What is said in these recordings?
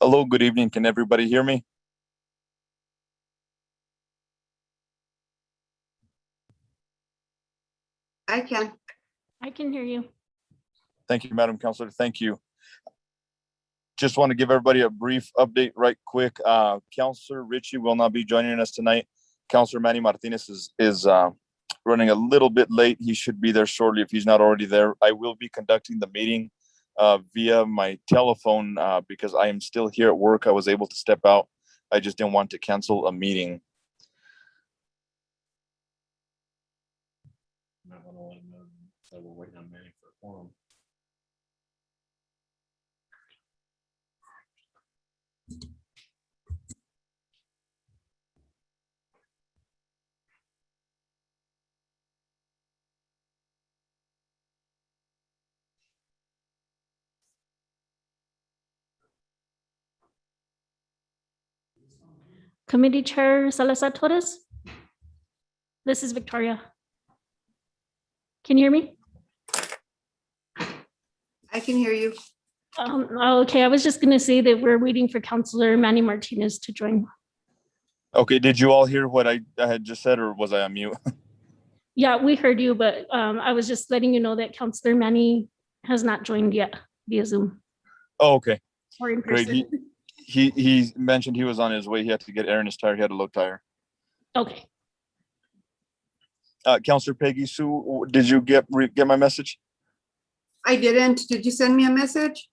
Hello, good evening. Can everybody hear me? I can. I can hear you. Thank you, Madam Councilor. Thank you. Just want to give everybody a brief update right quick. Councilor Richie will not be joining us tonight. Councilor Manny Martinez is running a little bit late. He should be there shortly if he's not already there. I will be conducting the meeting via my telephone because I am still here at work. I was able to step out. I just didn't want to cancel a meeting. Might want to let them know that we're waiting on Manny for a quorum. Committee Chair Salazar Torres. This is Victoria. Can you hear me? I can hear you. Okay, I was just gonna say that we're waiting for Councilor Manny Martinez to join. Okay, did you all hear what I had just said, or was I on mute? Yeah, we heard you, but I was just letting you know that Councilor Manny has not joined yet via Zoom Oh, okay, or in great. person. He mentioned he was on his way. He had to get air in his tire. He had a low tire. Okay. Councilor Peggy Sue, did you get my message? I didn't. Did you send me a message?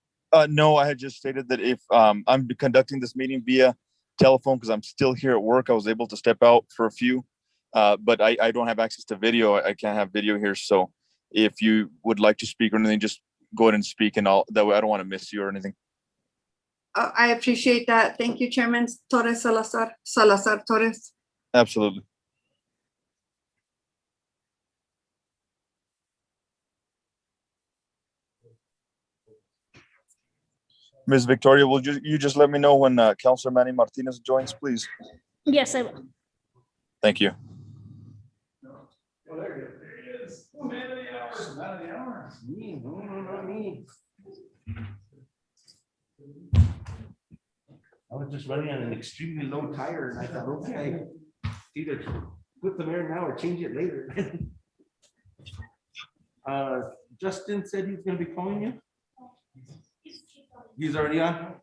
No, I had just stated that if I'm conducting this meeting via telephone because I'm still here at work, I was able to step out for a few, but I don't have access to video. I can't have video here. So if you would like to speak or anything, just go ahead and speak, and that way I don't want to miss you or anything. I appreciate that. Thank you, Chairman Torres Salazar Torres. Absolutely. Ms. Victoria, will you just let me know when Councilor Manny Martinez joins, please? Yes, I will. Thank you. Well, there he is. Oh, man of the hour. Man of the hour. Me, no, not me. I was just running on an extremely low tire and I thought, okay, either put them air now or change it later. Justin said he's gonna be calling you. He's already on?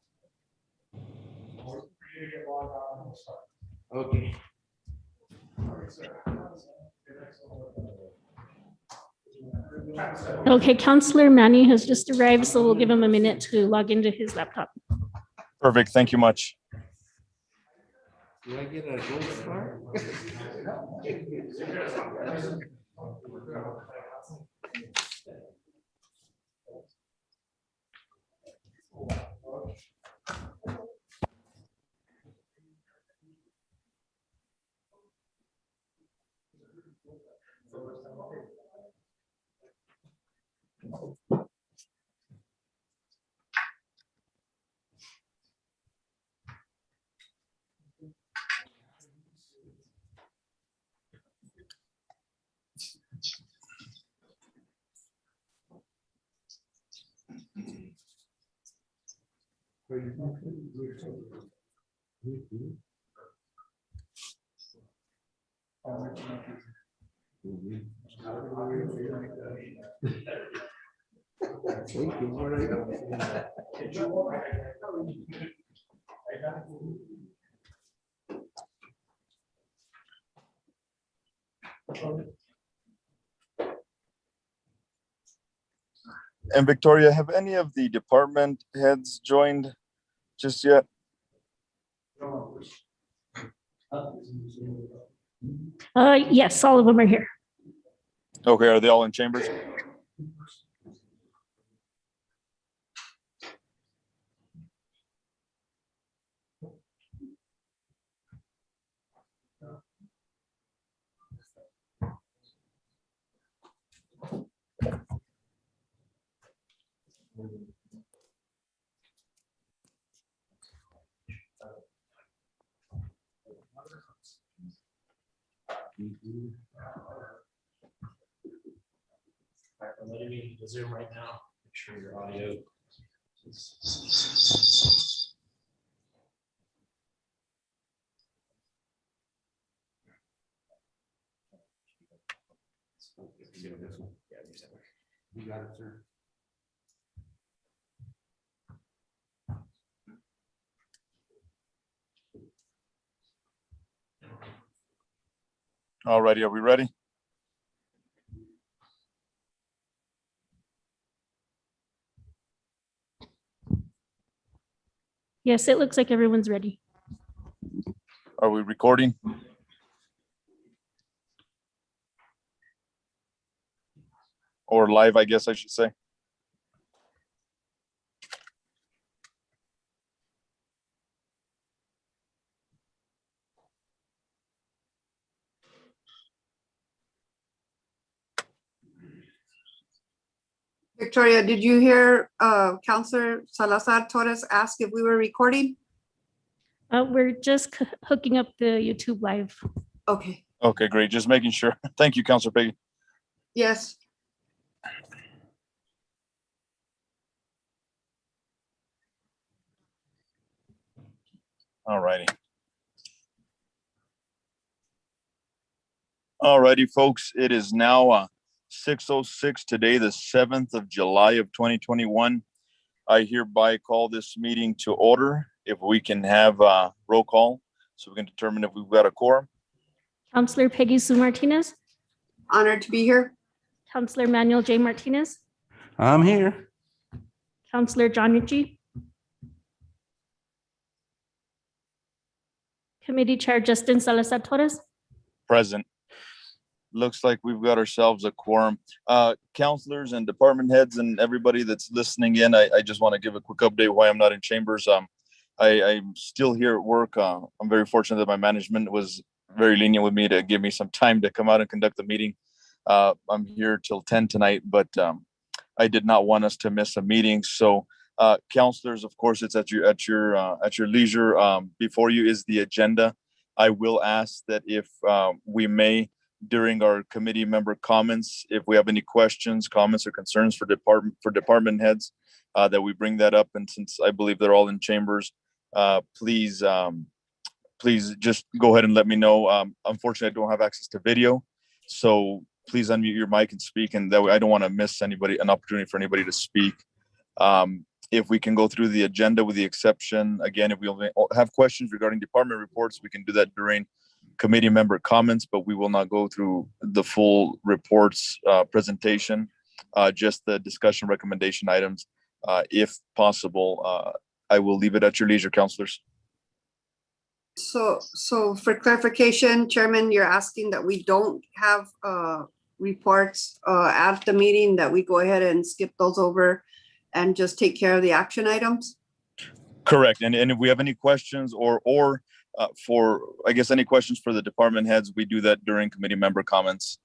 Okay. Okay, Councilor Manny has just arrived, so we'll give him a minute to log into his laptop. Perfect. Thank you much. Do I get a gold star? Thank you. All right. And Victoria, have any of the department heads joined just yet? Yes, all of them are here. Okay, are they all in chambers? I'm letting me Zoom right now. Make sure your audio is. You got it, sir. All righty, are we ready? Yes, it looks like everyone's ready. Are we recording? Or live, I guess I should say. Victoria, did you hear Counselor Salazar Torres ask if we were recording? We're just hooking up the YouTube live. Okay, Okay, great. Just making sure. Thank you, Counselor Peggy. yes. All righty. All righty, folks. It is now 6:06 today, the 7th of July of 2021. I hereby call this meeting to order. If we can have a roll call so we can determine if we've got a quorum. Counselor Peggy Sue Martinez, Honored to be here. Counselor Manuel J. Martinez, I'm here. Counselor John Ritchie, Committee Chair Justin Salazar Torres. Present. Looks like we've got ourselves a quorum. Counselors and department heads and everybody that's listening in, I just want to give a quick update why I'm not in chambers. I'm still here at work. I'm very fortunate that my management was very lenient with me to give me some time to come out and conduct the meeting. I'm here till 10 tonight, but I did not want us to miss a meeting. So counselors, of course, it's at your leisure. Before you is the agenda. I will ask that if we may, during our committee member comments, if we have any questions, comments, or concerns for department heads, that we bring that up. And since I believe they're all in chambers, please just go ahead and let me know. Unfortunately, I don't have access to video, so please unmute your mic and speak. And that way, I don't want to miss an opportunity for anybody to speak. If we can go through the agenda with the exception, again, if we have questions regarding department reports, we can do that during committee member comments, but we will not go through the full reports presentation, just the discussion recommendation items. If possible, I will leave it at your leisure, counselors. So for clarification, Chairman, you're asking that we don't have reports at the meeting, that we go ahead and skip those over and just take care of the action items? Correct. And if we have any questions or for, I guess, any questions for the department heads, we do that during committee member comments.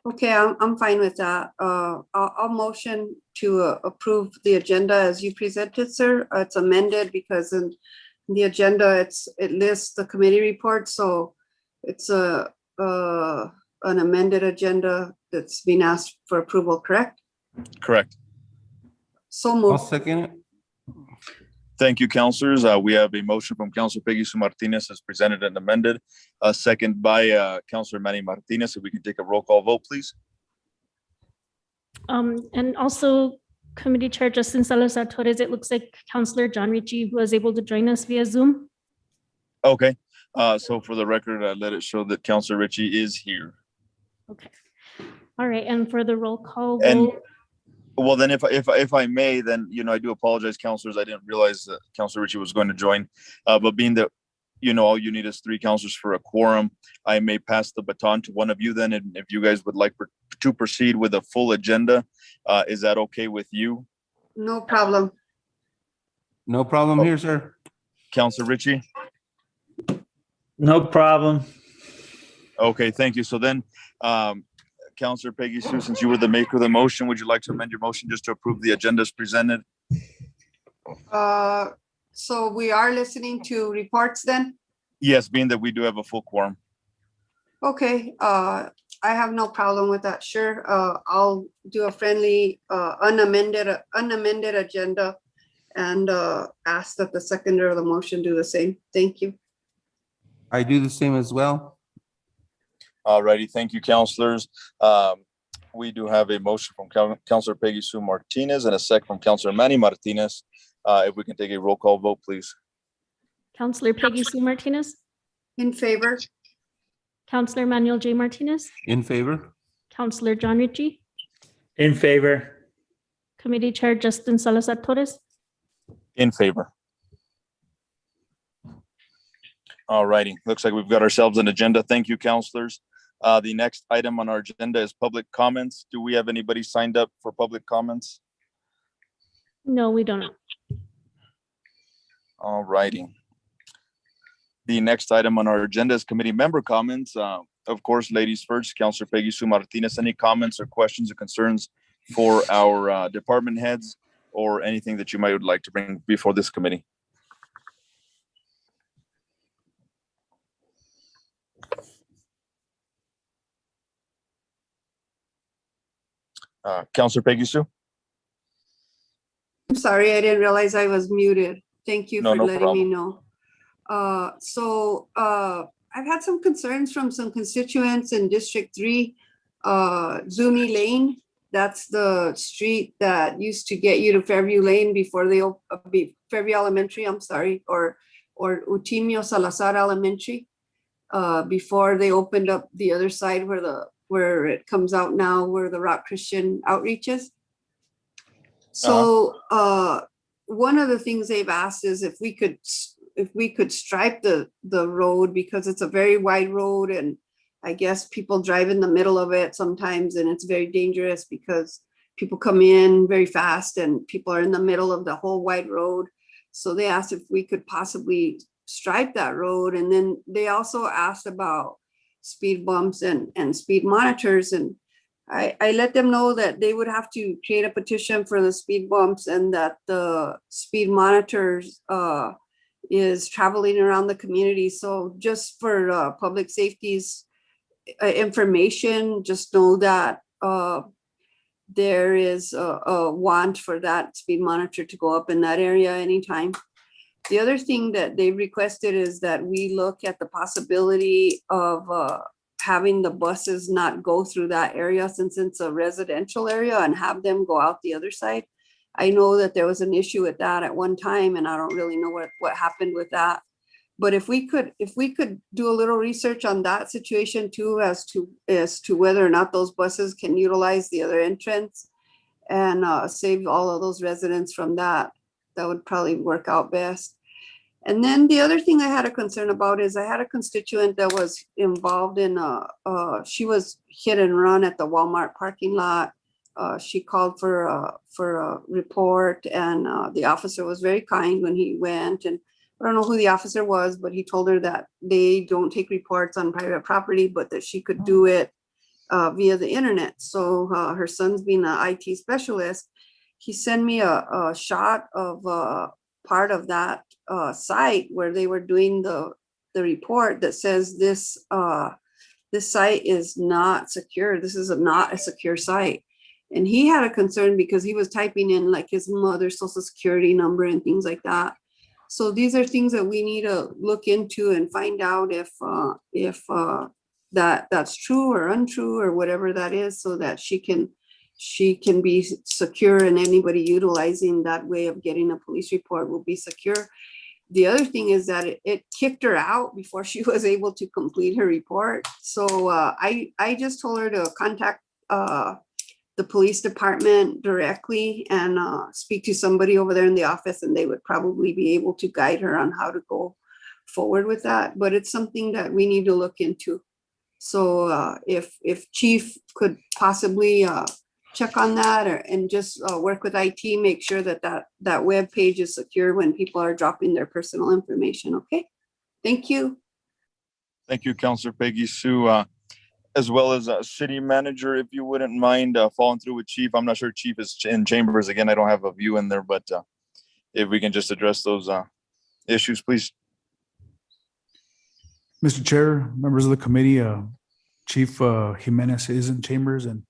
Okay, I'm fine with that. I'll motion to approve the agenda as you presented, sir. It's amended because in the agenda, it lists the committee report, so it's an amended agenda that's being asked for approval, correct? Correct. So I'll moved. second it. Thank you, counselors. We have a motion from Counselor Peggy Sue Martinez as presented and amended. A second by Counselor Manny Martinez. If we can take a roll call vote, please. And also Committee Chair Justin Salazar Torres, it looks like Counselor John Ritchie was able to join us via Zoom. Okay. So for the record, let it show that Counselor Ritchie is here. Okay. All right, and for the roll call And vote, well, then if I may, then, I do apologize, counselors. I didn't realize that Counselor Ritchie was going to join. But being that, all you need is 3 counselors for a quorum, I may pass the baton to one of you then. And if you guys would like to proceed with a full agenda, is that okay with you? No problem. No problem here, sir. Counselor Ritchie? No problem. Okay, thank you. So then, Counselor Peggy Sue, since you were the maker of the motion, would you like to amend your motion just to approve the agenda as presented? So we are listening to reports then? Yes, being that we do have a full quorum. Okay, I have no problem with that, sure. I'll do a friendly unamended agenda and ask that the seconder of the motion do the same. Thank you. I do the same as well. Alrighty, thank you, counselors. We do have a motion from Counselor Peggy Sue Martinez and a second from Counselor Manny Martinez. If we can take a roll call vote, please. Counselor Peggy Sue Martinez, In favor? Counselor Manuel J. Martinez, In favor? Counselor John Ritchie, In favor. Committee Chair Justin Salazar Torres. In favor. All righty, looks like we've got ourselves an agenda. Thank you, counselors. The next item on our agenda is public comments. Do we have anybody signed up for public comments? No, we don't. All righty. The next item on our agenda is committee member comments. Of course, ladies first, Counselor Peggy Sue Martinez, any comments or questions or concerns for our department heads or anything that you might would like to bring before this committee? Counselor Peggy Sue? I'm sorry, I didn't realize I was muted. Thank you No, for no letting me problem. know. I've had some concerns from some constituents in District 3, Zuni Lane. That's the street that used to get you to Fairview Lane before they Fairview Elementary, I'm sorry, or Utimio Salazar Elementary, before they opened up the other side where it comes out now, where the Rock Christian Outreach is. So one of the things they've asked is if we could stripe the road, because it's a very wide road, and I guess people drive in the middle of it sometimes, and it's very dangerous because people come in very fast and people are in the middle of the whole wide road. So they asked if we could possibly stripe that road. And then they also asked about speed bumps and speed monitors. And I let them know that they would have to create a petition for the speed bumps, and that the speed monitors is traveling around the community. So just for public safety's information, just know that there is a want for that speed monitor to go up in that area anytime. The other thing that they requested is that we look at the possibility of having the buses not go through that area, since it's a residential area, and have them go out the other side. I know that there was an issue with that at one time, and I don't really know what happened with that. But if we could do a little research on that situation too, as to whether or not those buses can utilize the other entrance and save all of those residents from that, that would probably work out best. And then the other thing I had a concern about is I had a constituent that was involved in she was hit and run at the Walmart parking lot. She called for a report, and the officer was very kind when he went. And I don't know who the officer was, but he told her that they don't take reports on private property, but that she could do it via the internet. So her son's being an IT specialist. He sent me a shot of part of that site where they were doing the report that says this site is not secure. This is not a secure site. And he had a concern because he was typing in like his mother's social security number and things like that. So these are things that we need to look into and find out if that's true or untrue or whatever that is, so that she can be secure, and anybody utilizing that way of getting a police report will be secure. The other thing is that it kicked her out before she was able to complete her report. So I just told her to contact the police department directly and speak to somebody over there in the office, and they would probably be able to guide her on how to go forward with that. But it's something that we need to look into. So if Chief could possibly check on that, and just work with IT, make sure that web page is secure when people are dropping their personal information. Okay, thank you. Thank you, Counselor Peggy Sue. As well as city manager, if you wouldn't mind following through with Chief. I'm not sure Chief is in chambers again. I don't have a view in there, but if we can just address those issues, please. Mr. Chair, members of the committee, Chief Jimenez is in chambers, and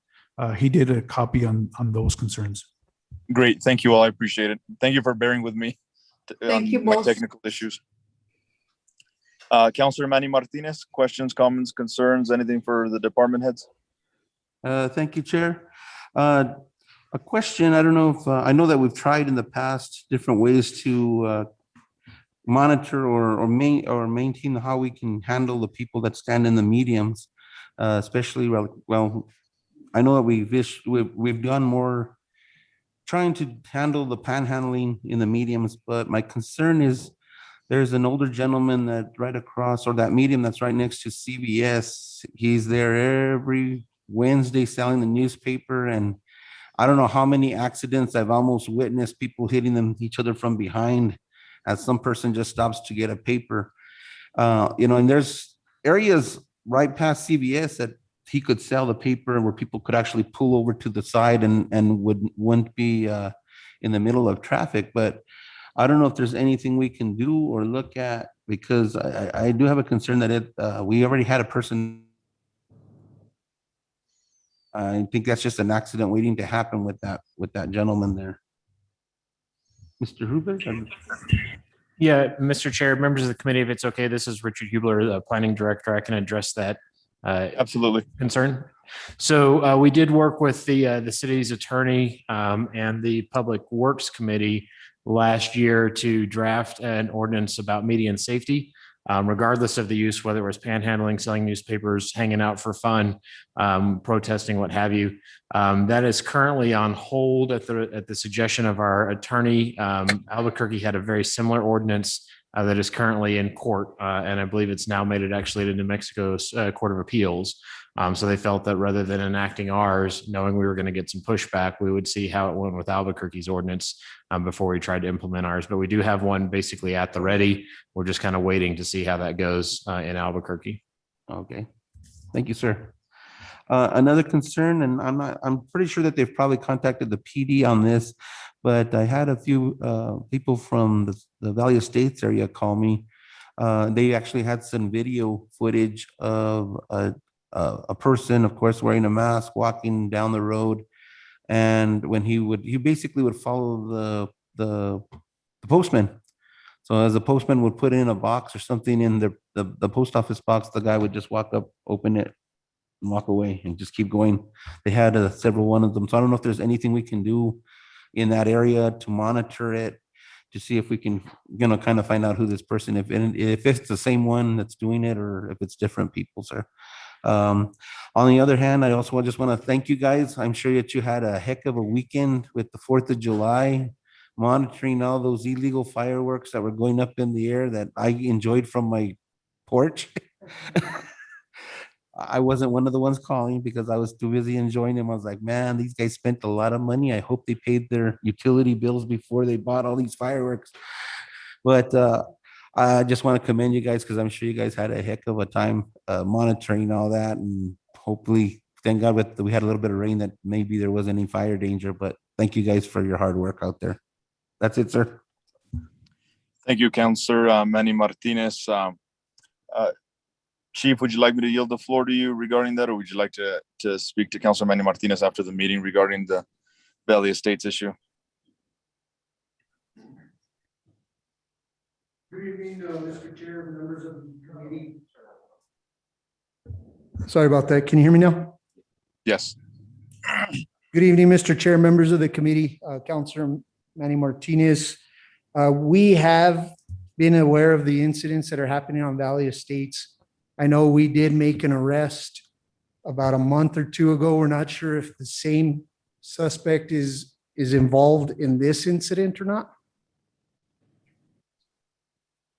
he did a copy on those concerns. Great. Thank you all. I appreciate it. Thank you for bearing with me Thank you on my both. technical issues. Counselor Manny Martinez, questions, comments, concerns, anything for the department heads? Thank you, Chair. A question, I don't know if, I know that we've tried in the past different ways to monitor or maintain how we can handle the people that stand in the mediums, especially, well, I know that we've done more trying to handle the panhandling in the mediums, but my concern is there's an older gentleman that right across, or that medium that's right next to CVS. He's there every Wednesday selling the newspaper, and I don't know how many accidents I've almost witnessed, people hitting each other from behind as some person just stops to get a paper. And there's areas right past CVS that he could sell the paper where people could actually pull over to the side and wouldn't be in the middle of traffic. But I don't know if there's anything we can do or look at, because I do have a concern that we already had a person. I think that's just an accident waiting to happen with that gentleman there. Mr. Hubert? Yeah, Mr. Chair, members of the committee, if it's okay, this is Richard Hubler, the planning director. I can address that Absolutely. concern. So we did work with the city's attorney and the Public Works Committee last year to draft an ordinance about median safety, regardless of the use, whether it was panhandling, selling newspapers, hanging out for fun, protesting, what have you. That is currently on hold at the suggestion of our attorney. Albuquerque had a very similar ordinance that is currently in court, and I believe it's now made it actually to New Mexico's Court of Appeals. So they felt that rather than enacting ours, knowing we were going to get some pushback, we would see how it went with Albuquerque's ordinance before we tried to implement ours. But we do have one basically at the ready. We're just kind of waiting to see how that goes in Albuquerque. Okay, thank you, sir. Another concern, and I'm pretty sure that they've probably contacted the PD on this, but I had a few people from the Valley Estates area call me. They actually had some video footage of a person, of course, wearing a mask, walking down the road. And when he basically would follow the postman. So as the postman would put in a box or something in the post office box, the guy would just walk up, open it, and walk away and just keep going. They had several one of them. So I don't know if there's anything we can do in that area to monitor it, to see if we can, kind of find out who this person, if it's the same one that's doing it or if it's different people, sir. On the other hand, I also just want to thank you guys. I'm sure that you had a heck of a weekend with the 4th of July, monitoring all those illegal fireworks that were going up in the air that I enjoyed from my porch. I wasn't one of the ones calling because I was too busy enjoying them. I was like, man, these guys spent a lot of money. I hope they paid their utility bills before they bought all these fireworks. But I just want to commend you guys because I'm sure you guys had a heck of a time monitoring all that. And hopefully, thank God we had a little bit of rain that maybe there wasn't any fire danger. But thank you guys for your hard work out there. That's it, sir. Thank you, Councilor Manny Martinez. Chief, would you like me to yield the floor to you regarding that, or would you like to speak to Councilor Manny Martinez after the meeting regarding the Valley Estates issue? Good evening, Mr. Chair, members of the committee. Sorry about that. Can you hear me now? Yes. Good evening, Mr. Chair, members of the committee, Councilor Manny Martinez. We have been aware of the incidents that are happening on Valley Estates. I know we did make an arrest about a month or two ago. We're not sure if the same suspect is involved in this incident or not.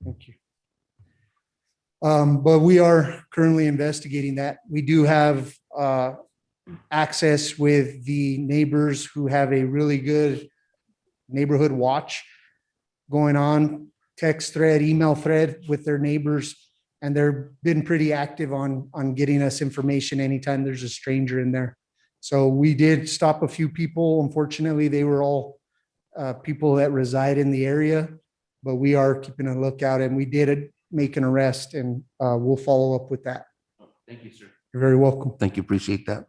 Thank you. But we are currently investigating that. We do have access with the neighbors who have a really good neighborhood watch going on, text thread, email thread with their neighbors. And they've been pretty active on getting us information anytime there's a stranger in there. So we did stop a few people. Unfortunately, they were all people that reside in the area, but we are keeping a lookout and we did make an arrest and we'll follow up with that. Thank you, sir. You're very welcome. Thank you. Appreciate that.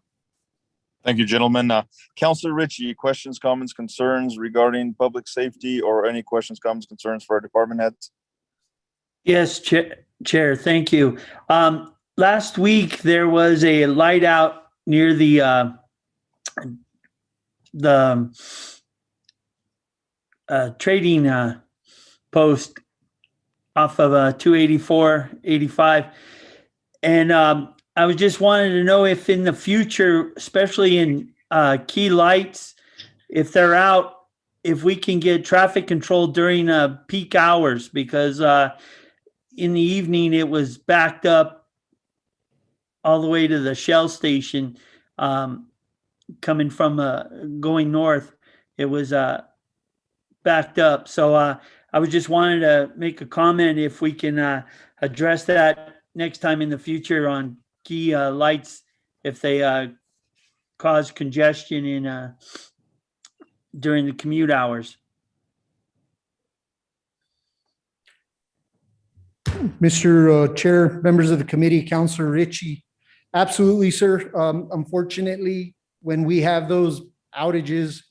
Thank you, gentlemen. Councilor Ritchie, questions, comments, concerns regarding public safety, or any questions, comments, concerns for our department heads? Yes, Chair, thank you. Last week, there was a light out near the trading post off of 284-85. And I was just wanted to know if in the future, especially in key lights, if they're out, if we can get traffic control during peak hours, because in the evening it was backed up all the way to the Shell station, coming from going north. It was backed up. So I was just wanting to make a comment if we can address that next time in the future on key lights, if they cause congestion in during the commute hours. Mr. Chair, members of the committee, Counselor Ritchie. Absolutely, sir. Unfortunately, when we have those outages,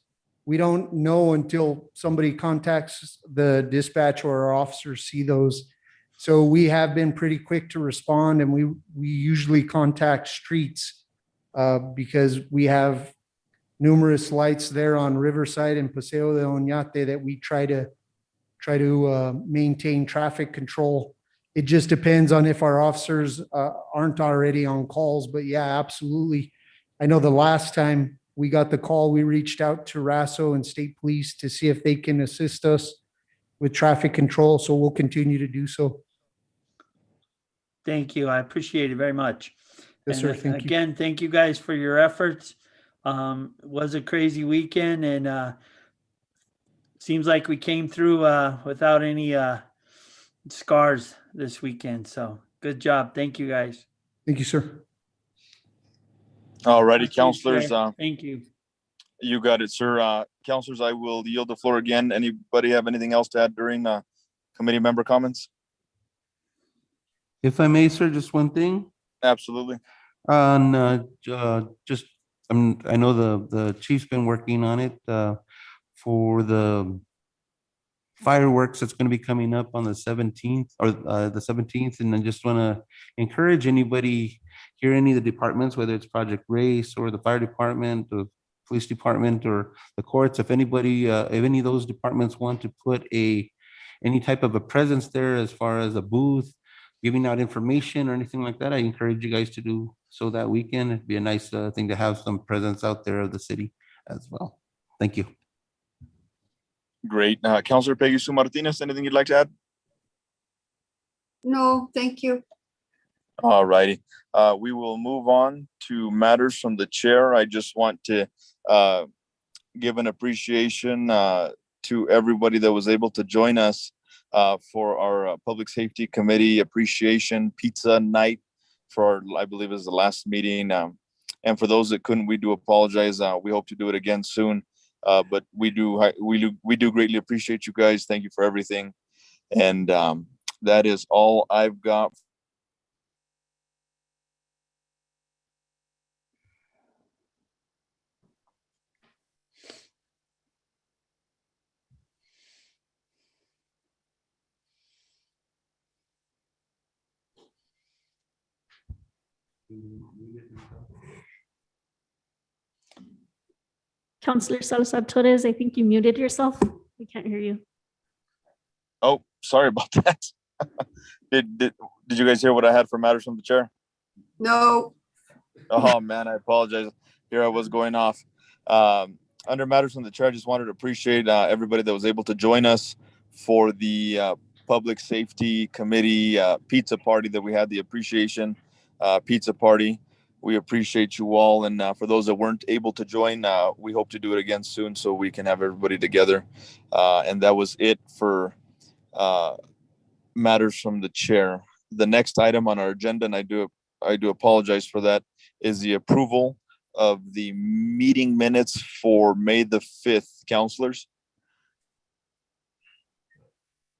we don't know until somebody contacts the dispatch or our officers see those. So we have been pretty quick to respond, and we usually contact streets because we have numerous lights there on Riverside and Paseo de Oñate that we try to maintain traffic control. It just depends on if our officers aren't already on calls, but yeah, absolutely. I know the last time we got the call, we reached out to RASO and State Police to see if they can assist us with traffic control. So we'll continue to do so. Thank you. I appreciate it very much. Yes, sir. Thank you. Again, thank you guys for your efforts. It was a crazy weekend, and seems like we came through without any scars this weekend. So good job. Thank you guys. Thank you, sir. All righty, counselors. Thank you. You got it, sir. Counselors, I will yield the floor again. Anybody have anything else to add during committee member comments? If I may, sir, just one thing. Absolutely. On just, I know the chief's been working on it for the fireworks that's going to be coming up on the 17th or the 17th. And I just want to encourage anybody here, any of the departments, whether it's Project Race or the fire department, the police department, or the courts, if anybody, if any of those departments want to put any type of a presence there as far as a booth, giving out information or anything like that, I encourage you guys to do so that weekend. It'd be a nice thing to have some presence out there of the city as well. Thank you. Great. Counselor Peggy Sue Martinez, anything you'd like to add? No, thank you. All righty. We will move on to matters from the chair. I just want to give an appreciation to everybody that was able to join us for our Public Safety Committee Appreciation Pizza Night for our, I believe is the last meeting. And for those that couldn't, we do apologize. We hope to do it again soon. But we do greatly appreciate you guys. Thank you for everything. And that is all I've got. Counselor Salazar Torres, I think you muted yourself. We can't hear you. Oh, sorry about that. Did you guys hear what I had for matters from the chair? No, Oh man, I apologize. Here I was going off. Under matters from the chair, I just wanted to appreciate everybody that was able to join us for the Public Safety Committee pizza party that we had, the appreciation pizza party. We appreciate you all. And for those that weren't able to join, we hope to do it again soon so we can have everybody together. And that was it for matters from the chair. The next item on our agenda, and I do apologize for that, is the approval of the meeting minutes for May the 5th. Counselors,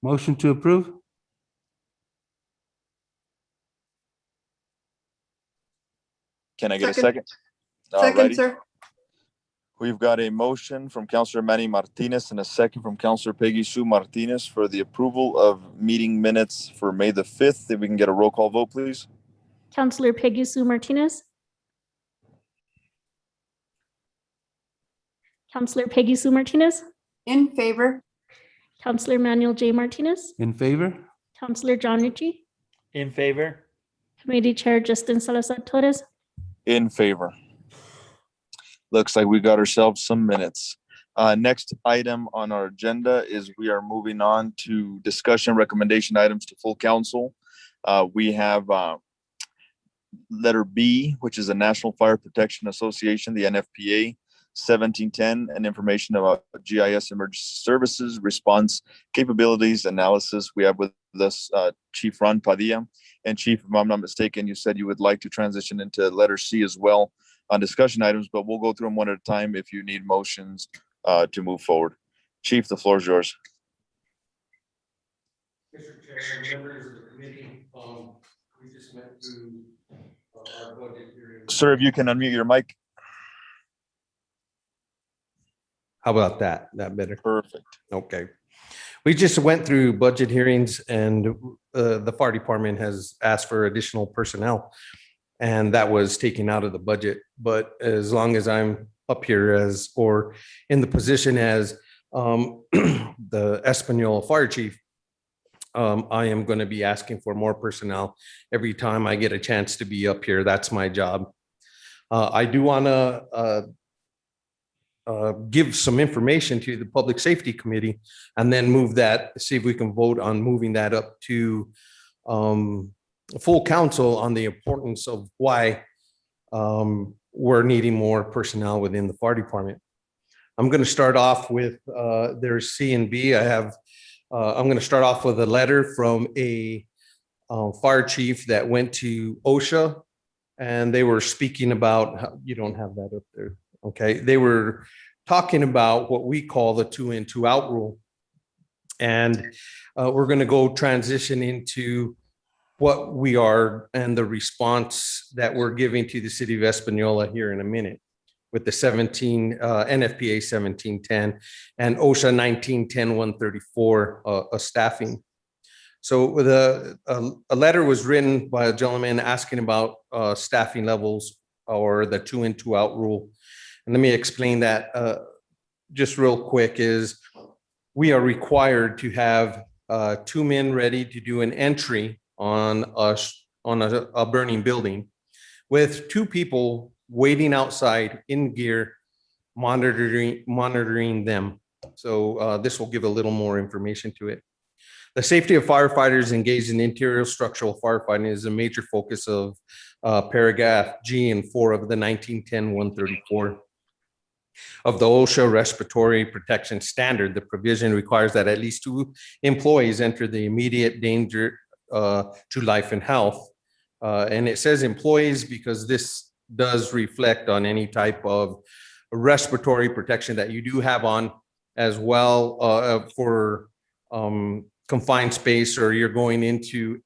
Motion to approve? can I get a Second. second? second, Alrighty. sir. We've got a motion from Counselor Manny Martinez and a second from Counselor Peggy Sue Martinez for the approval of meeting minutes for May the 5th. If we can get a roll call vote, please. Counselor Peggy Sue Martinez, Counselor Peggy Sue Martinez, In favor? Counselor Manuel J. Martinez, In favor? Counselor John Ritchie, In favor? Committee Chair Justin Salazar Torres. In favor. Looks like we got ourselves some minutes. Next item on our agenda is we are moving on to discussion recommendation items to full council. We have letter B, which is the National Fire Protection Association, the NFPA, 1710, and information about GIS emergency services, response capabilities, analysis. We have with us Chief Ron Padilla. And Chief, if I'm not mistaken, you said you would like to transition into letter C as well on discussion items, but we'll go through them one at a time if you need motions to move forward. Chief, the floor is yours. Mr. Chair, members of the committee, we just went through our budget hearing. Sir, if you can unmute your mic. How about that? That better? Perfect. Okay. We just went through budget hearings and the fire department has asked for additional personnel. And that was taken out of the budget. But as long as I'm up here as, or in the position as the Espanola Fire Chief, I am going to be asking for more personnel every time I get a chance to be up here. That's my job. I do want to give some information to the Public Safety Committee and then move that, see if we can vote on moving that up to full council on the importance of why we're needing more personnel within the fire department. I'm going to start off with there's C and B. I'm going to start off with a letter from a fire chief that went to OSHA, and they were speaking about, you don't have that up there. Okay. They were talking about what we call the 2 in, 2 out rule. And we're going to go transition into what we are and the response that we're giving to the city of Espanola here in a minute with the NFPA 1710 and OSHA 1910-134 staffing. So a letter was written by a gentleman asking about staffing levels or the 2 in, 2 out rule. And let me explain that just real quick is we are required to have 2 men ready to do an entry on a burning building with 2 people waiting outside in gear, monitoring them. So this will give a little more information to it. The safety of firefighters engaged in interior structural firefighting is a major focus of paragraph G and 4 of the 1910-134 of the OSHA respiratory protection standard. The provision requires that at least 2 employees enter the immediate danger to life and health. And it says employees because this does reflect on any type of respiratory protection that you do have on as well for confined space, or you're going into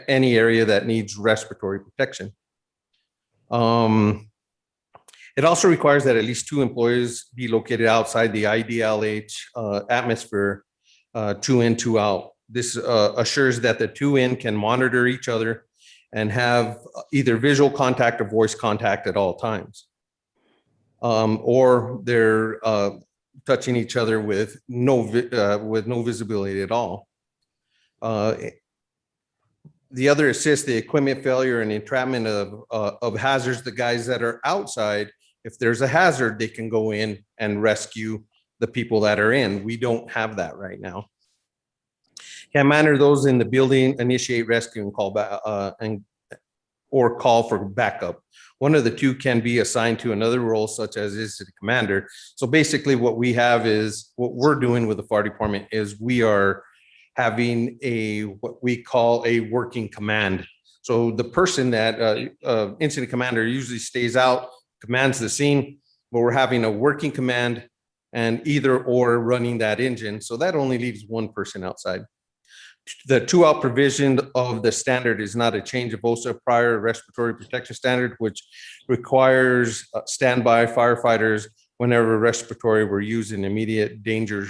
any area that needs respiratory protection. It also requires that at least 2 employees be located outside the IDLH atmosphere 2 in, 2 out. This assures that the 2 in can monitor each other and have either visual contact or voice contact at all times. Or they're touching each other with no visibility at all. The other assists the equipment failure and entrapment of hazards. The guys that are outside, if there's a hazard, they can go in and rescue the people that are in. We don't have that right now. Can monitor those in the building, initiate rescue, and call back or call for backup. One of the 2 can be assigned to another role, such as incident commander. So basically, what we have is what we're doing with the fire department is we are having what we call a working command. So the person that incident commander usually stays out, commands the scene, but we're having a working command and either or running that engine. So that only leaves 1 person outside. The 2 out provision of the standard is not a change of OSHA prior respiratory protection standard, which requires standby firefighters whenever respiratory were used in immediate danger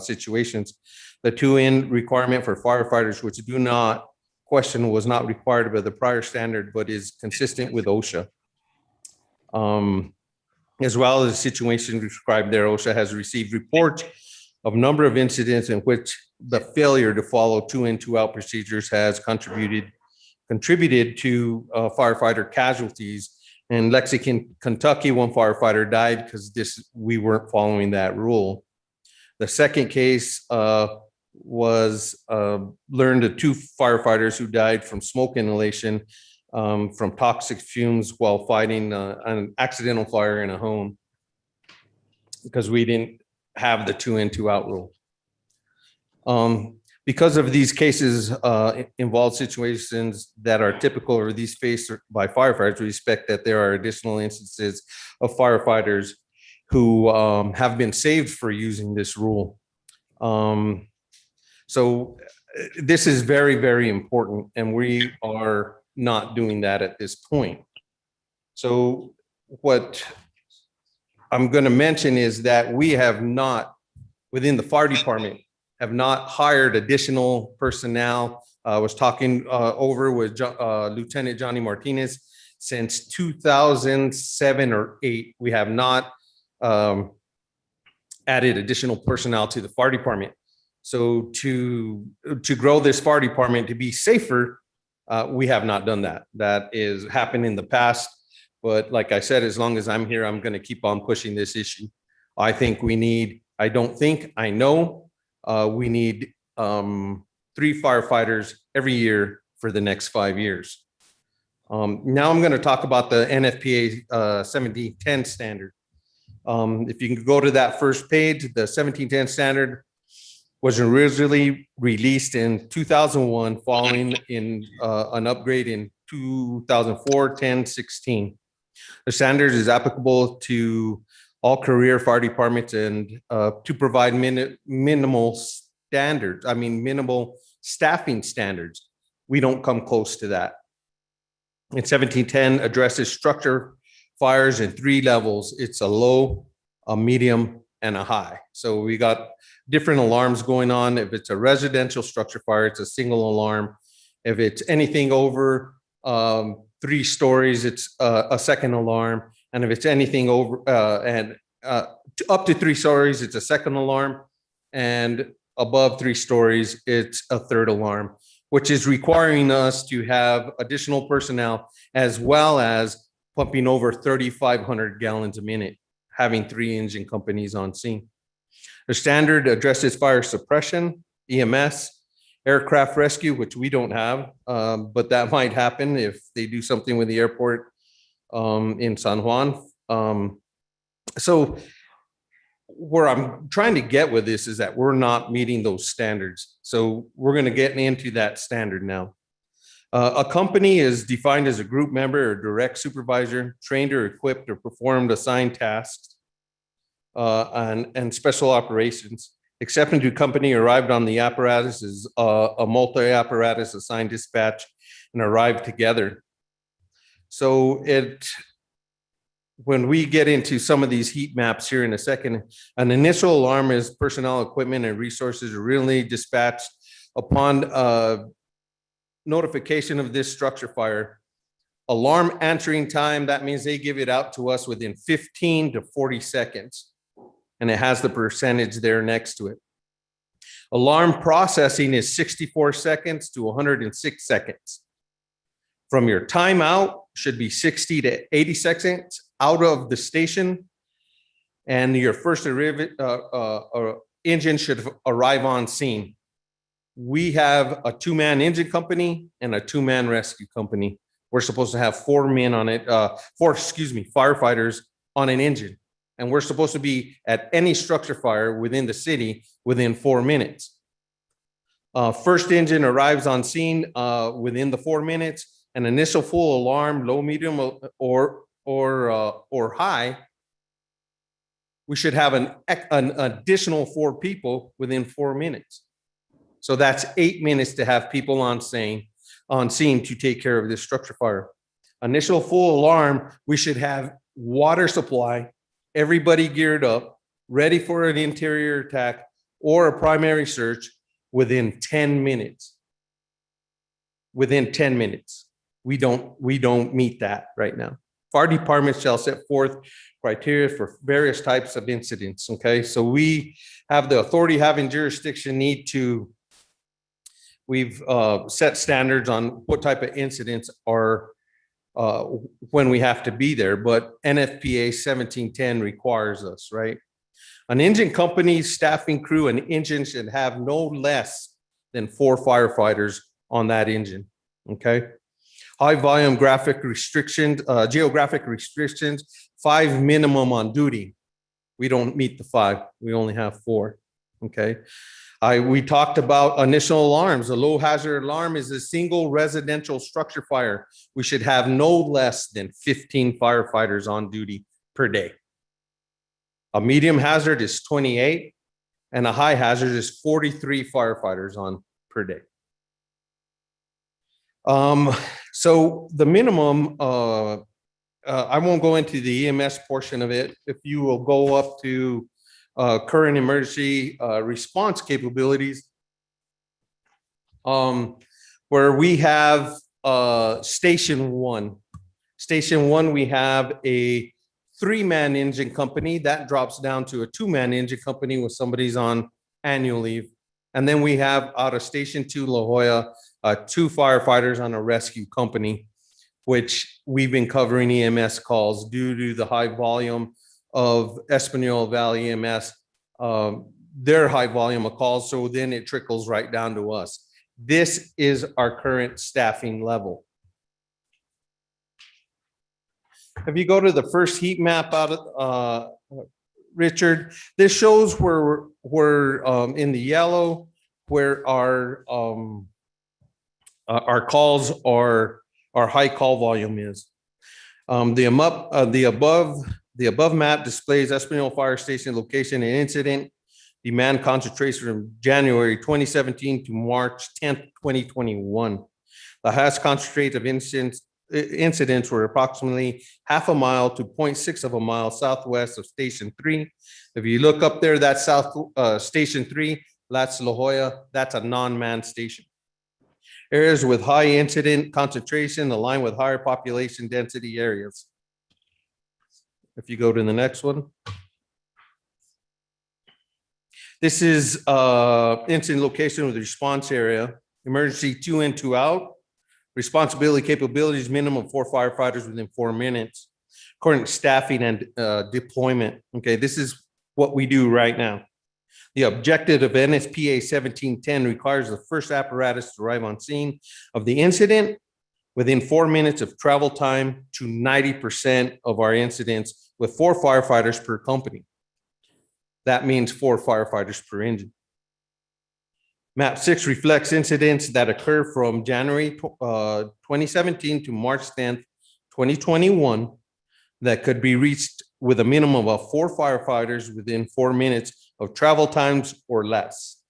situations. The 2 in requirement for firefighters, which do not question, was not required by the prior standard, but is consistent with OSHA. As well as situations described there, OSHA has received reports of a number of incidents in which the failure to follow 2-in, 2-out procedures has contributed to firefighter casualties. In Lexington, Kentucky, one firefighter died because we weren't following that rule. The second case was learned of 2 firefighters who died from smoke inhalation from toxic fumes while fighting an accidental fire in a home because we didn't have the 2-in, 2-out rule. Because of these cases involve situations that are typical of these faced by firefighters, we expect that there are additional instances of firefighters who have been saved for using this rule. So this is very, very important, and we are not doing that at this point. So what I'm going to mention is that we have not, within the fire department, have not hired additional personnel. I was talking over with Lieutenant Johnny Martinez. Since 2007 or 8, we have not added additional personnel to the fire department. So to grow this fire department to be safer, we have not done that. That is happened in the past. But like I said, as long as I'm here, I'm going to keep on pushing this issue. I think we need, I know we need 3 firefighters every year for the next 5 years. Now I'm going to talk about the NFPA 1710 standard. If you can go to that first page, the 1710 standard was originally released in 2001, following in an upgrade in 2004, 10, 16. The standard is applicable to all career fire departments and to provide minimal staffing standards. We don't come close to that. In 1710 addresses structure fires in 3 levels. It's a low, a medium, and a high. So we got different alarms going on. If it's a residential structure fire, it's a single alarm. If it's anything over 3 stories, it's a second alarm. And if it's anything over up to 3 stories, it's a second alarm. And above 3 stories, it's a third alarm, which is requiring us to have additional personnel as well as pumping over 3,500 gallons a minute, having 3 engine companies on scene. The standard addresses fire suppression, EMS, aircraft rescue, which we don't have, but that might happen if they do something with the airport in San Juan. So where I'm trying to get with this is that we're not meeting those standards. So we're going to get into that standard now. A company is defined as a group member or direct supervisor, trained or equipped or performed assigned tasks and special operations. Exception to company arrived on the apparatus is a multi-apparatus assigned dispatch and arrived together. So when we get into some of these heat maps here in a second, an initial alarm is personnel, equipment, and resources are really dispatched upon notification of this structure fire. Alarm answering time, that means they give it out to us within 15 to 40 seconds. And it has the percentage there next to it. Alarm processing is 64 seconds to 106 seconds. From your timeout should be 60 to 80 seconds out of the station. And your first engine should arrive on scene. We have a 2-man engine company and a 2-man rescue company. We're supposed to have 4 men on it, firefighters on an engine. And we're supposed to be at any structure fire within the city within 4 minutes. First engine arrives on scene within the 4 minutes. An initial full alarm, low, medium, or high. We should have an additional 4 people within 4 minutes. So that's 8 minutes to have people on scene to take care of this structure fire. Initial full alarm, we should have water supply, everybody geared up, ready for an interior attack or a primary search within 10 minutes. Within 10 minutes. We don't meet that right now. Fire department shall set forth criteria for various types of incidents. Okay, so we have the authority having jurisdiction we've set standards on what type of incidents are when we have to be there, but NFPA 1710 requires us, right? An engine company's staffing crew and engine should have no less than 4 firefighters on that engine, okay? High volume geographic restrictions, 5 minimum on duty. We don't meet the 5, we only have 4, okay? We talked about initial alarms. A low hazard alarm is a single residential structure fire. We should have no less than 15 firefighters on duty per day. A medium hazard is 28 and a high hazard is 43 firefighters on per day. So the minimum, I won't go into the EMS portion of it. If you will go up to current emergency response capabilities, where we have Station 1. Station 1, we have a 3-man engine company that drops down to a 2-man engine company when somebody's on annual leave. And then we have out of Station 2, La Jolla, 2 firefighters on a rescue company, which we've been covering EMS calls due to the high volume of Espanola Valley EMS, their high volume of calls. So then it trickles right down to us. This is our current staffing level. If you go to the first heat map out of Richard, this shows where we're in the yellow, where our calls are, our high call volume is. The above map displays Espanola Fire Station location and incident demand concentration from January 2017 to March 10th, 2021. The highest concentrate of incidents were approximately half a mile to 0.6 of a mile southwest of Station 3. If you look up there, that's Station 3, that's La Jolla, that's a non-manned station. Areas with high incident concentration align with higher population density areas. If you go to the next one. This is incident location with response area, emergency 2 in, 2 out. Responsibility capabilities, minimum 4 firefighters within 4 minutes. Current staffing and deployment. Okay, this is what we do right now. The objective of NFPA 1710 requires the first apparatus to arrive on scene of the incident within 4 minutes of travel time to 90% of our incidents with 4 firefighters per company. That means 4 firefighters per engine. Map 6 reflects incidents that occur from January 2017 to March 10th, 2021 that could be reached with a minimum of 4 firefighters within 4 minutes of travel times or less.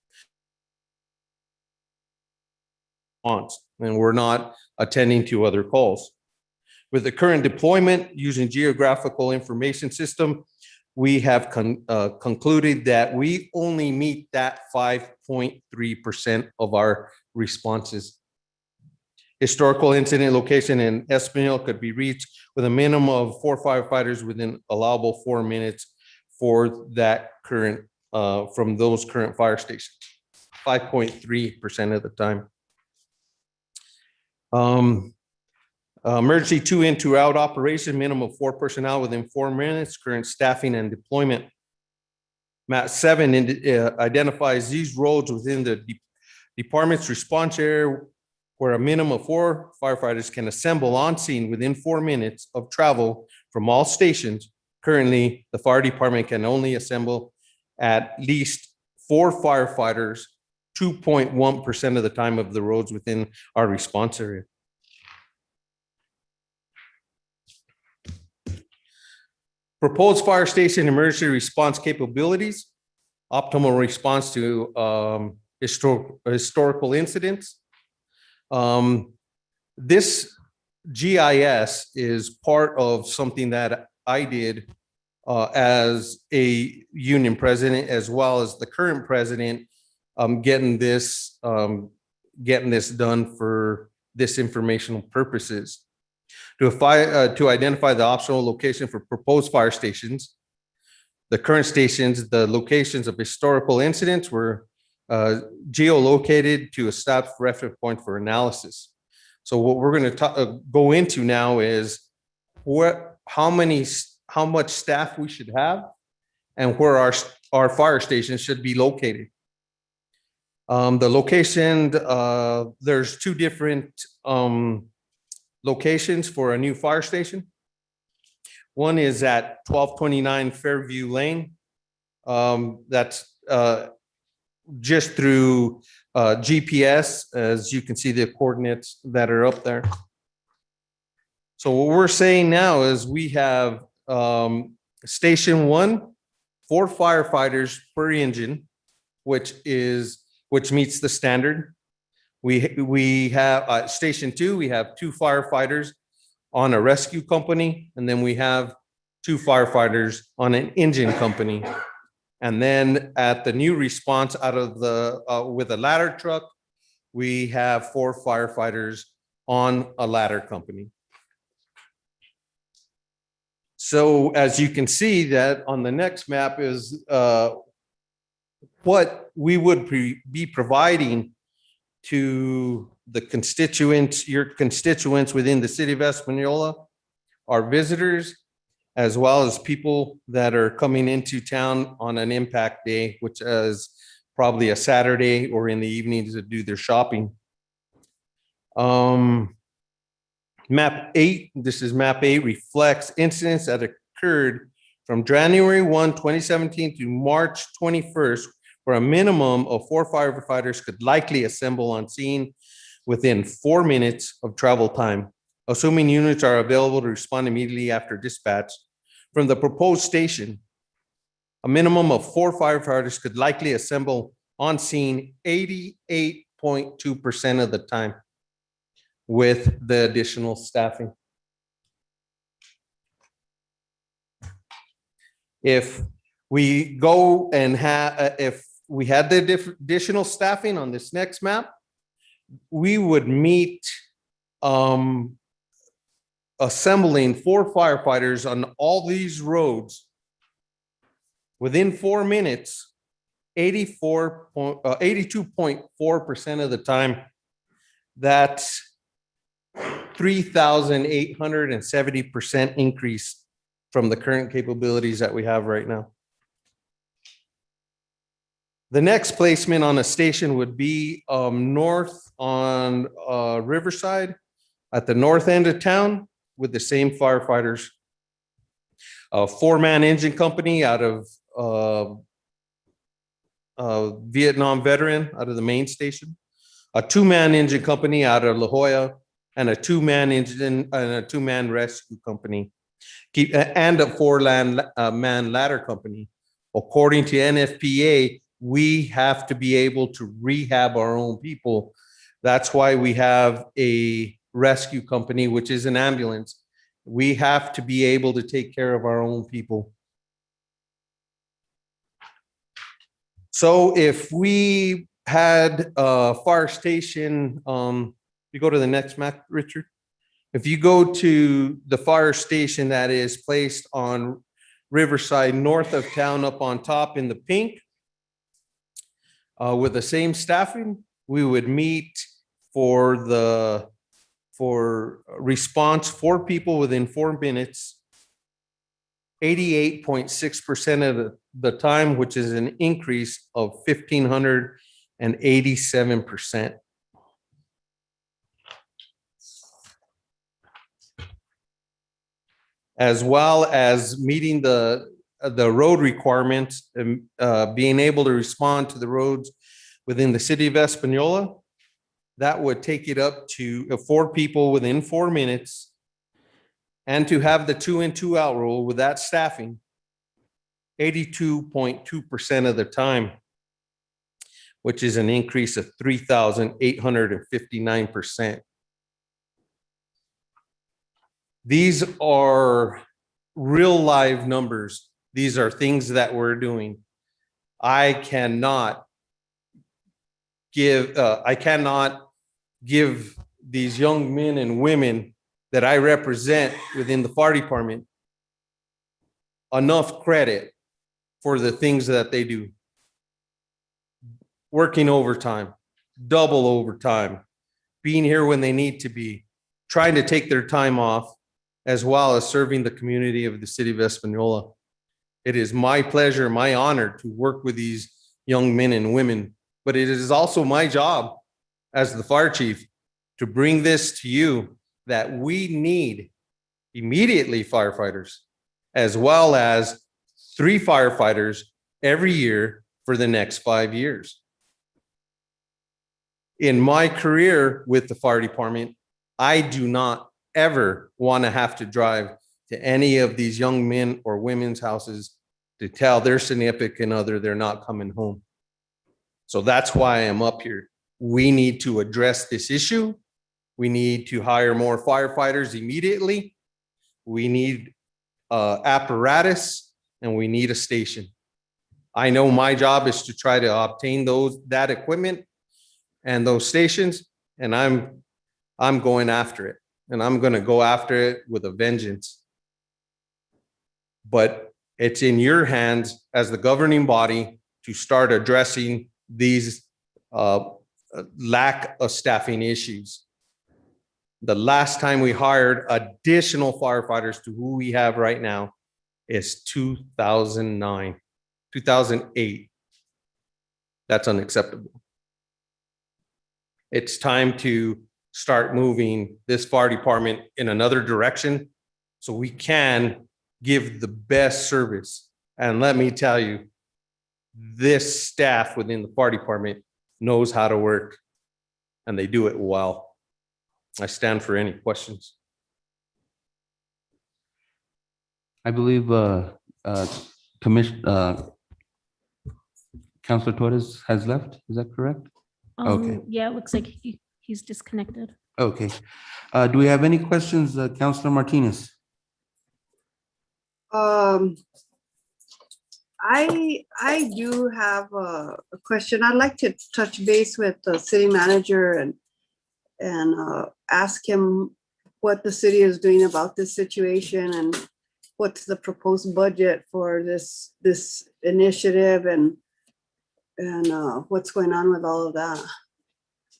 And we're not attending to other calls. With the current deployment using geographical information system, we have concluded that we only meet that 5.3% of our responses. Historical incident location in Espanola could be reached with a minimum of 4 firefighters within allowable 4 minutes for that current, from those current fire stations, 5.3% of the time. Emergency 2 in, 2 out operation, minimum of 4 personnel within 4 minutes, current staffing and deployment. Map 7 identifies these roads within the department's response area where a minimum of 4 firefighters can assemble on scene within 4 minutes of travel from all stations. Currently, the fire department can only assemble at least 4 firefighters 2.1% of the time of the roads within our response area. Proposed fire station emergency response capabilities, optimal response to historical incidents. This GIS is part of something that I did as a union president, as well as the current president, getting this done for this informational purposes. To identify the optional location for proposed fire stations. The current stations, the locations of historical incidents were geolocated to establish reference point for analysis. So what we're going to go into now is how much staff we should have and where our fire stations should be located. The location, there's two different locations for a new fire station. One is at 1229 Fairview Lane. That's just through GPS, as you can see the coordinates that are up there. So what we're saying now is we have Station 1, 4 firefighters per engine, which meets the standard. We have Station 2, we have 2 firefighters on a rescue company, and then we have 2 firefighters on an engine company. And then at the new response out of the with a ladder truck, we have 4 firefighters on a ladder company. So as you can see that on the next map is what we would be providing to the constituents, your constituents within the city of Espanola, our visitors, as well as people that are coming into town on an impact day, which is probably a Saturday or in the evening to do their shopping. Map 8, this is map 8, reflects incidents that occurred from January 1, 2017 to March 21st, where a minimum of 4 firefighters could likely assemble on scene within 4 minutes of travel time, assuming units are available to respond immediately after dispatch. From the proposed station, a minimum of 4 firefighters could likely assemble on scene 88.2% of the time with the additional staffing. If we go and if we had the additional staffing on this next map, we would meet assembling 4 firefighters on all these roads within 4 minutes, 82.4% of the time. That's 3,870% increase from the current capabilities that we have right now. The next placement on a station would be north on Riverside at the north end of town with the same firefighters. A 4-man engine company out of Vietnam veteran out of the main station, a 2-man engine company out of La Jolla, and a 2-man engine and a 2-man rescue company, and a 4-man ladder company. According to NFPA, we have to be able to rehab our own people. That's why we have a rescue company, which is an ambulance. We have to be able to take care of our own people. So if we had a fire station, you go to the next map, Richard. If you go to the fire station that is placed on Riverside, north of town, up on top in the pink, with the same staffing, we would meet for response 4 people within 4 minutes, 88.6% of the time, which is an increase of 1,587%. As well as meeting the road requirements and being able to respond to the roads within the city of Espanola. That would take it up to 4 people within 4 minutes, and to have the 2 in 2 out rule with that staffing, 82.2% of the time, which is an increase of 3,859%. These are real live numbers. These are things that we're doing. I cannot give these young men and women that I represent within the fire department enough credit for the things that they do. Working overtime, double overtime, being here when they need to be, trying to take their time off, as well as serving the community of the city of Espanola. It is my pleasure, my honor to work with these young men and women, but it is also my job as the fire chief to bring this to you that we need immediately firefighters, as well as 3 firefighters every year for the next 5 years. In my career with the fire department, I do not ever want to have to drive to any of these young men or women's houses to tell their significant other they're not coming home. So that's why I am up here. We need to address this issue. We need to hire more firefighters immediately. We need apparatus, and we need a station. I know my job is to try to obtain that equipment and those stations, and I'm going after it, and I'm going to go after it with a vengeance. But it's in your hands as the governing body to start addressing these lack of staffing issues. The last time we hired additional firefighters to who we have right now is 2009, 2008. That's unacceptable. It's time to start moving this fire department in another direction so we can give the best service. And let me tell you, this staff within the fire department knows how to work, and they do it well. I stand for any questions. I believe Councilor Torres has left. Is that correct? Okay. Yeah, it looks like he's disconnected. Okay. Do we have any questions, Councilor Martinez? I do have a question. I'd like to touch base with the city manager and ask him what the city is doing about this situation and what's the proposed budget for this initiative and what's going on with all of that.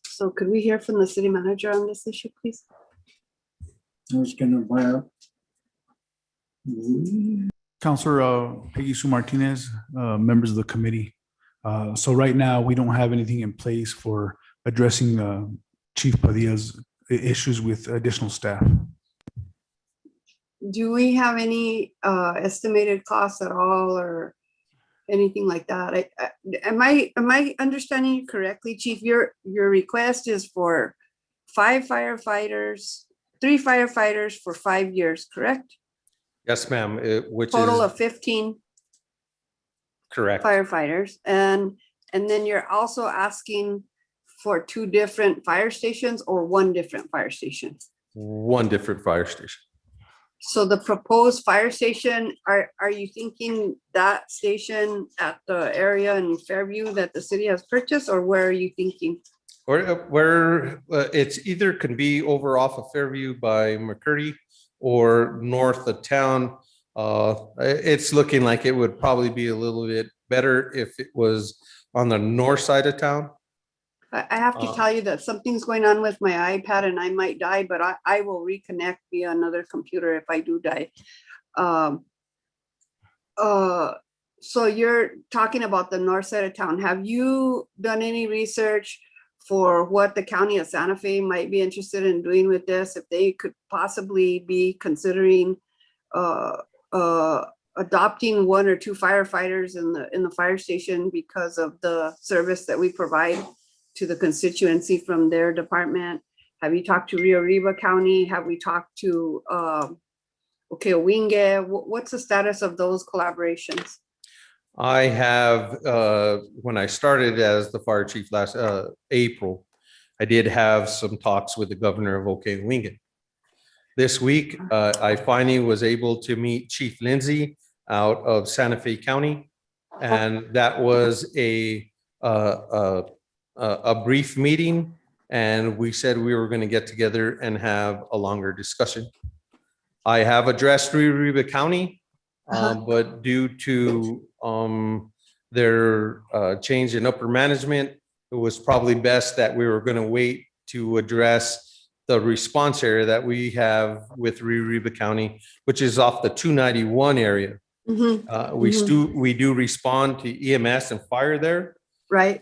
So could we hear from the city manager on this issue, please? I was gonna buy Counselor Peggy Sue Martinez, members of the committee. So right now, we don't have anything in place for addressing Chief Padilla's issues with additional staff. Do we have any estimated costs at all or anything like that? Am I understanding you correctly, Chief? Your request is for 5 firefighters, 3 firefighters for 5 years, correct? Yes, ma'am, which Total is of 15 correct. firefighters. And then you're also asking for 2 different fire stations or 1 different fire station? 1 different fire station. So the proposed fire station, are you thinking that station at the area in Fairview that the city has purchased, or where are you thinking? Or where it's either can be over off of Fairview by McCurdy or north of town. It's looking like it would probably be a little bit better if it was on the north side of town. I have to tell you that something's going on with my iPad and I might die, but I will reconnect via another computer if I do die. So you're talking about the north side of town. Have you done any research for what the county of Santa Fe might be interested in doing with this? If they could possibly be considering adopting 1 or 2 firefighters in the fire station because of the service that we provide to the constituency from their department? Have you talked to Rio Arriba County? Have we talked to Owinge? What's the status of those collaborations? I have, when I started as the fire chief last April, I did have some talks with the governor of Owinge. This week, I finally was able to meet Chief Lindsay out of Santa Fe County, and that was a brief meeting And we said we were going to get together and have a longer discussion. I have addressed Rio Arriba County, but due to their change in upper management, it was probably best that we were going to wait to address the response area that we have with Rio Arriba County, which is off the 291 area. Mhm. We do respond to EMS and fire there. Right.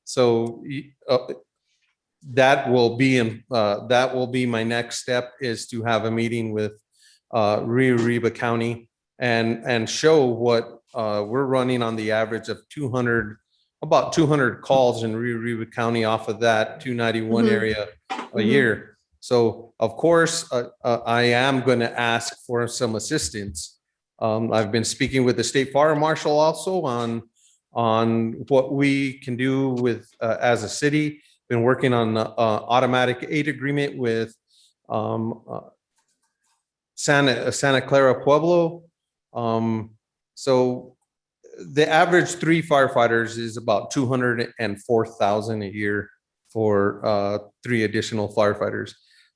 So that will be my next step, is to have a meeting with Rio Arriba County and show what we're running on the average of about 200 calls in Rio Arriba County off of that 291 Mhm. area a Mhm. year. So of course, I am going to ask for some assistance. I've been speaking with the state fire marshal also on what we can do with as a city. Been working on the automatic aid agreement with Santa Clara Pueblo. So the average 3 firefighters is about 204,000 a year for 3 additional firefighters.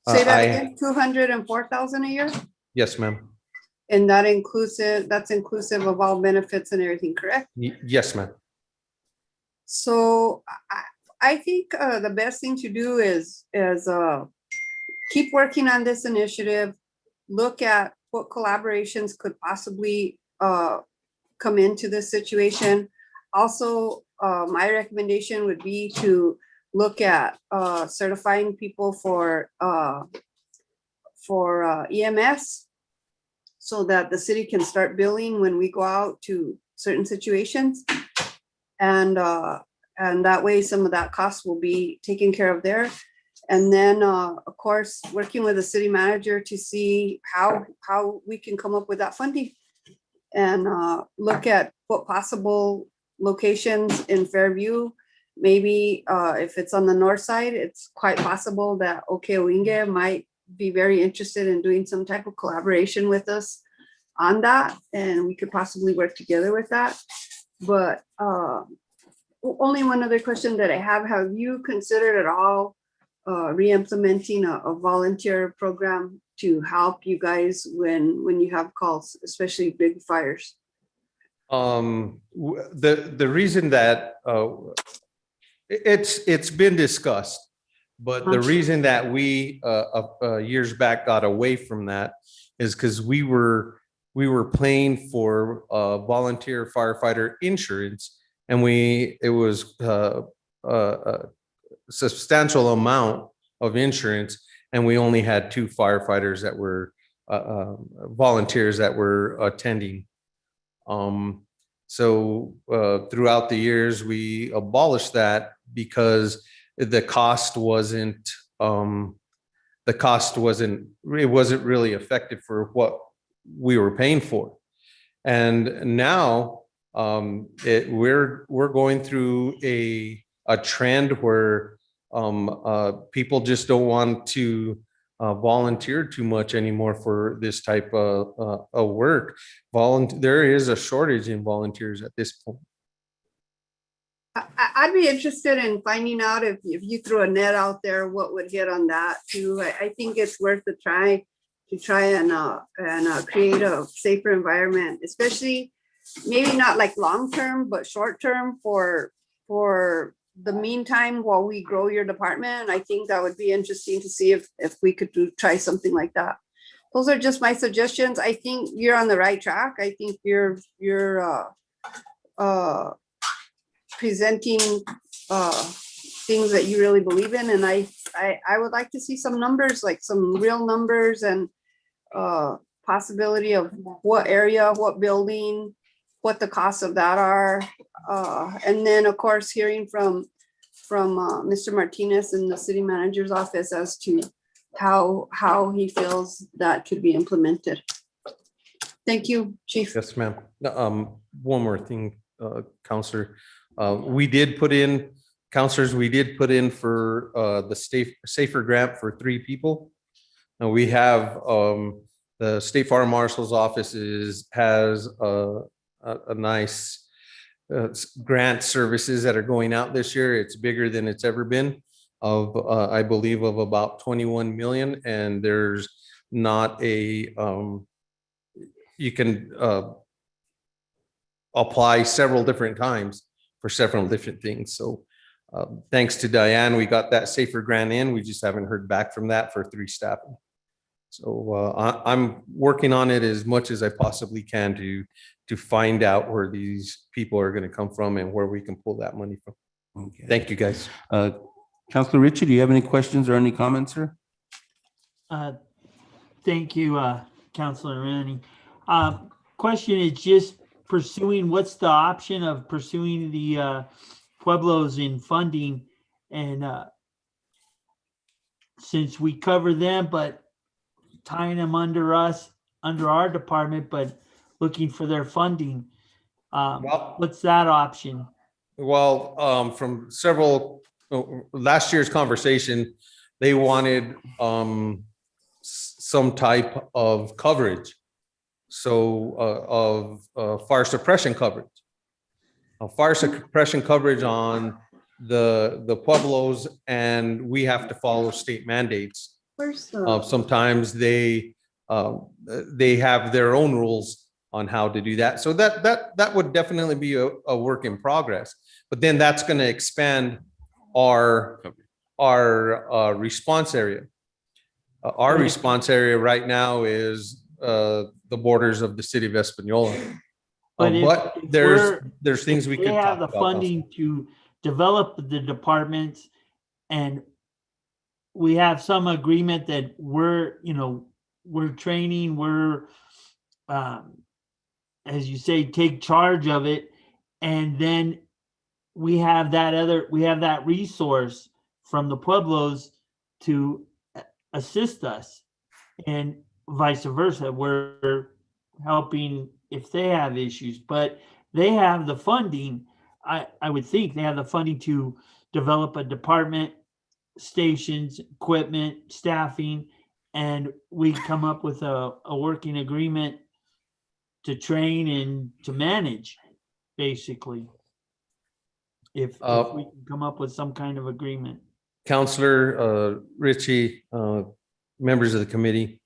Say that again, 204,000 a year? Yes, ma'am. And that's inclusive of all benefits and everything, correct? Yes, ma'am. So I think the best thing to do is keep working on this initiative, look at what collaborations could possibly come into this situation. Also, my recommendation would be to look at certifying people for EMS, so that the city can start billing when we go out to certain situations. And that way some of that cost will be taken care of there. And then, of course, working with the city manager to see how we can come up with that funding. And look at what possible locations in Fairview. Maybe if it's on the north side, it's quite possible that Okeowinge might be very interested in doing some type of collaboration with us on that, and we could possibly work together with that. But only one other question that I have you considered at all re-implementing a volunteer program to help you guys when you have calls, especially big fires? The reason that it's been discussed, but the reason that we years back got away from that is because we were paying for volunteer firefighter insurance, and it was a substantial amount of insurance, and we only had 2 firefighters that were volunteers that were attending. So throughout the years, we abolished that because the cost wasn't really effective for what we were paying for. And now we're going through a trend where people just don't want to volunteer too much anymore for this type of work. There is a shortage in volunteers at this point. I'd be interested in finding out if you threw a net out there, what would hit on that too. I think it's worth a try to try and create a safer environment, especially maybe not like long-term, but short-term for the meantime while we grow your department. I think that would be interesting to see if we could try something like that. Those are just my suggestions. I think you're on the right track. I think you're presenting things that you really believe in, and I would like to see some numbers, like some real numbers, and possibility of what area, what building, what the costs of that are, and then of course hearing from Mr. Martinez in the city manager's office as to how he feels that could be implemented. Thank you, Chief. Yes, ma'am. One more thing, Counselor. We did put in for the safer grant for 3 people. Now we have the State Fire Marshal's office has a nice grant services that are going out this year. It's bigger than it's ever been. of, I believe of about 21 million, and there's not a, you can apply several different times for several different things. So thanks to Diane, we got that safer grant in. We just haven't heard back from that for 3 staffing. So I'm working on it as much as I possibly can to find out where these people are going to come from and where we can pull that money from. Okay. Thank you, guys. Councilor Ritchie, do you have any questions or any comments, sir? Thank you, Councilor Manning. Question is just pursuing, what's the option of pursuing the Pueblos in funding? And since we cover them, but tying them under us, under our department, but looking for their funding, what's that option? Well, from several, last year's conversation, they wanted some type of coverage. So of fire suppression coverage. Fire suppression coverage on the Pueblos, and we have to follow state mandates. Where's the, Sometimes they have their own rules on how to do that. So that would definitely be a work in progress. But then that's going to expand our response area. Our response area right now is the borders of the city of Espanola. But But if there's things we they could talk have the about also. funding to develop the departments, and we have some agreement that we're training, we're, as you say, take charge of it. And then we have that resource from the Pueblos to assist us, and vice versa. We're helping if they have issues, but they have the funding. I would think they have the funding to develop a department, stations, equipment, staffing, and we come up with a working agreement to train and to manage, basically. If we can come up with some kind of agreement. Counselor Ritchie, members of the committee,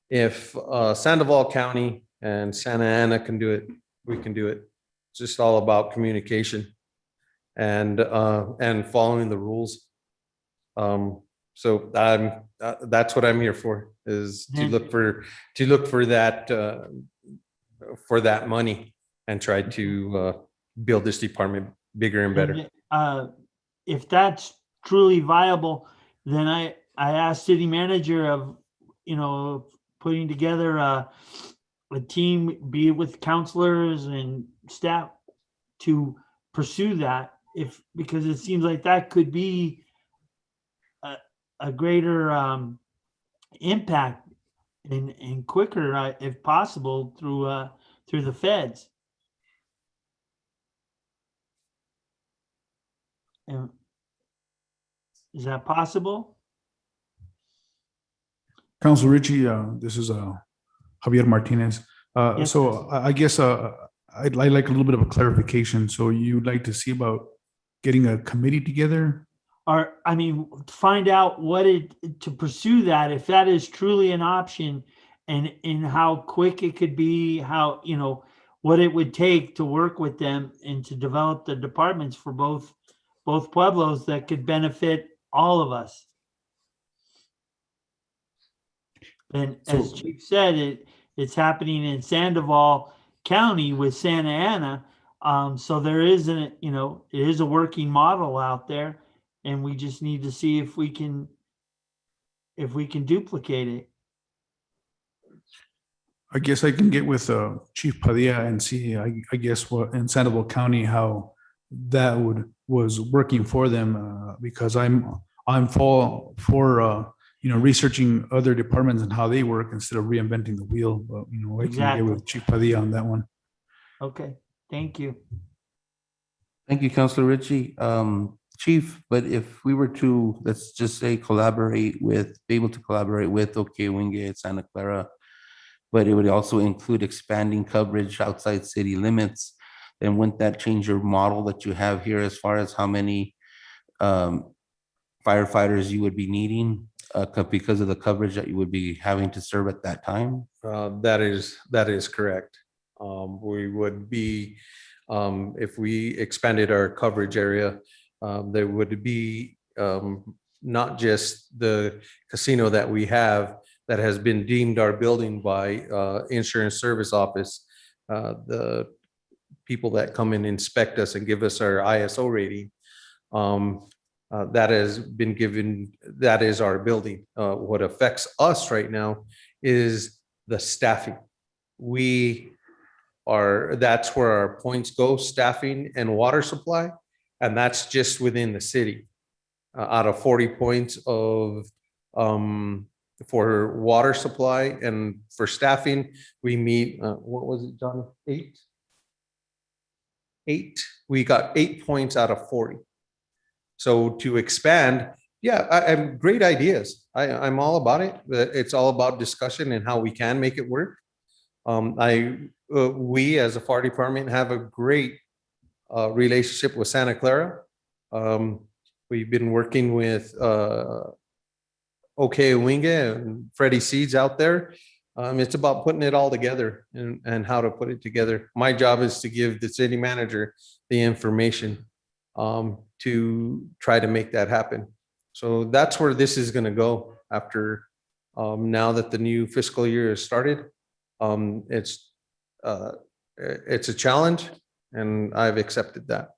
if Sandoval County and Santa Ana can do it, we can do it. It's just all about communication and following the rules. So that's what I'm here for, is to look for that money and try to build this department bigger and better. If that's truly viable, then I asked city manager of, putting together a team, be it with counselors and staff, to pursue that, because it seems like that could be a greater impact and quicker, if possible, through the feds. And is that possible? Council Ritchie, this is Javier Martinez. Yes, So I guess I'd like a little bit of a clarification. So you'd like to see about getting a committee together? Or, find out to pursue that, if that is truly an option, and how quick it could be, how, what it would take to work with them and to develop the departments for both Pueblos that could benefit all of us. And as Chief said, it's happening in Sandoval County with Santa Ana. So there isn't, it is a working model out there, and we just need to see if we can duplicate it. I guess I can get with Chief Padilla and see, I guess, what in Sandoval County, how that was working for them, because I'm for researching other departments and how they work instead of reinventing the wheel. But I can get with Chief Padilla on that one. Okay, thank you. Thank you, Councilor Ritchie. Chief, but if we were to, let's just say, be able to collaborate with OK Wingate, Santa Clara, but it would also include expanding coverage outside city limits, then wouldn't that change your model that you have here as far as how many firefighters you would be needing because of the coverage that you would be having to serve at that time? That is correct. We would be, if we expanded our coverage area, there would be not just the casino that we have that has been deemed our building by Insurance Service Office. The people that come and inspect us and give us our ISO rating, that has been given, that is our building. What affects us right now is the staffing. That's where our points go, staffing and water supply, and that's just within the city. Out of 40 points of for water supply and for staffing, we meet, what was it, John? 8? 8. We got 8 points out of 40. So to expand, yeah, I'm great ideas. I'm all about it. It's all about discussion and how we can make it work. We as a fire department have a great relationship with Santa Clara. We've been working with OK Winga and Freddie Seeds out there. It's about putting it all together and how to put it together. My job is to give the city manager the information to try to make that happen. So that's where this is going to go after now that the new fiscal year has started. It's a challenge, and I've accepted that.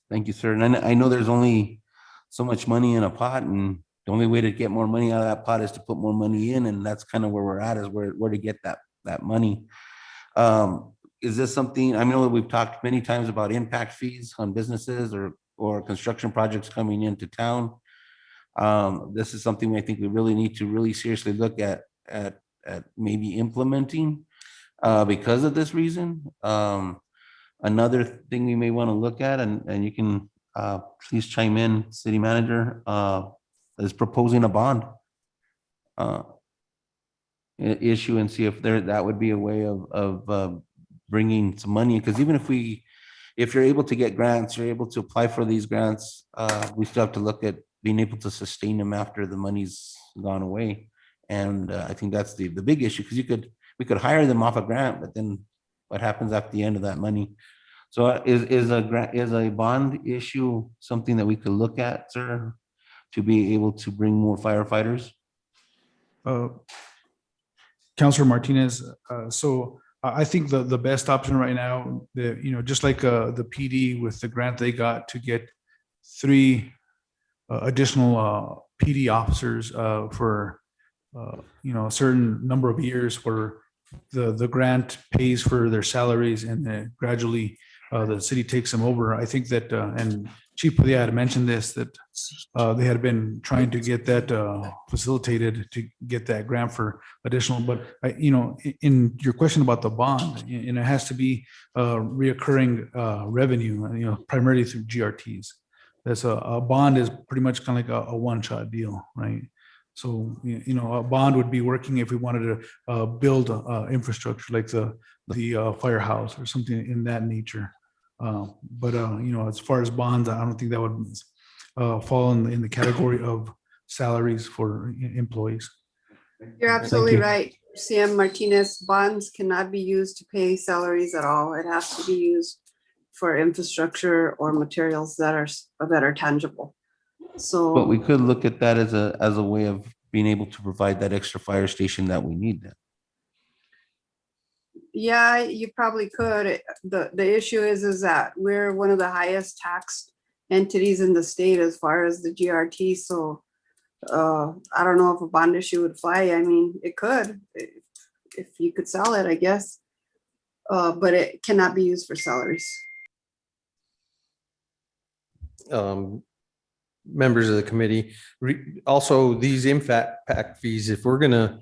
Thank you, sir. And I know there's only so much money in a pot, and the only way to get more money out of that pot is to put more money in, and that's kind of where we're at, is where to get that money. Is this something, I know that we've talked many times about impact fees on businesses or construction projects coming into town. This is something I think we really need to really seriously look at maybe implementing because of this reason. Another thing we may want to look at, and you can please chime in, city manager, is proposing a bond issue and see if that would be a way of bringing some money. Because even if you're able to get grants, you're able to apply for these grants, we still have to look at being able to sustain them after the money's gone away. And I think that's the big issue, because we could hire them off a grant, but then what happens at the end of that money? So is a bond issue something that we could look at, sir, to be able to bring more firefighters? Councilor Martinez, so I think the best option right now, just like the PD with the grant they got to get 3 additional PD officers for a certain number of years, where the grant pays for their salaries and then gradually the city takes them over. I think that, and Chief Padilla had mentioned this, that they had been trying to get that facilitated to get that grant for additional, but in your question about the bond, and it has to be reoccurring revenue, primarily through GRTs. That's a bond is pretty much kind of like a one-shot deal, right? So, a bond would be working if we wanted to build infrastructure like the firehouse or something in that nature. But as far as bonds, I don't think that would fall in the category of salaries for employees. You're absolutely right, CM Martinez. Bonds cannot be used to pay salaries at all. It has to be used for infrastructure or materials that are tangible. So, But we could look at that as a way of being able to provide that extra fire station that we need then. yeah, you probably could. The issue is that we're one of the highest taxed entities in the state as far as the GRT. So I don't know if a bond issue would fly. I mean, it could, if you could sell it, I guess. But it cannot be used for salaries. Members of the committee, also these impact fees, if we're gonna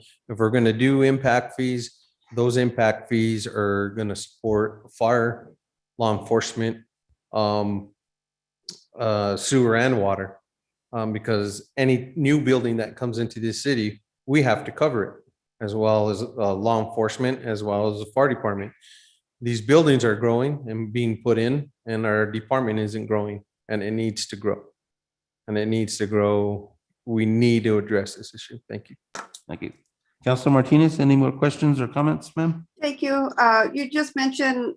do impact fees, those impact fees are gonna support fire, law enforcement, sewer and water. Because any new building that comes into this city, we have to cover it, as well as law enforcement, as well as the fire department. These buildings are growing and being put in, and our department isn't growing, and it needs to grow. and it needs to grow. We need to address this issue. Thank you. Thank you. Councilor Martinez, any more questions or comments, ma'am? Thank you. You just mentioned,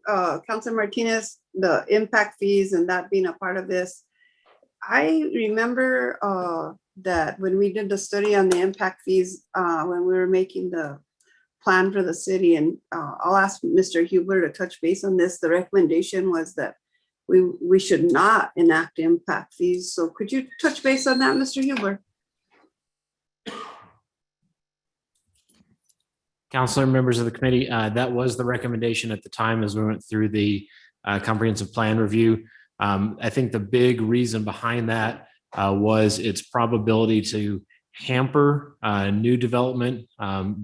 Councilor Martinez, the impact fees and that being a part of this. I remember, that when we did the study on the impact fees, when we were making the plan for the city, and, I'll ask Mr. Huber to touch base on this. The recommendation was that we should not enact impact fees. So could you touch base on that, Mr. Huber? Counselor, members of the committee, that was the recommendation at the time as we went through the comprehensive plan review. I think the big reason behind that was its probability to hamper new development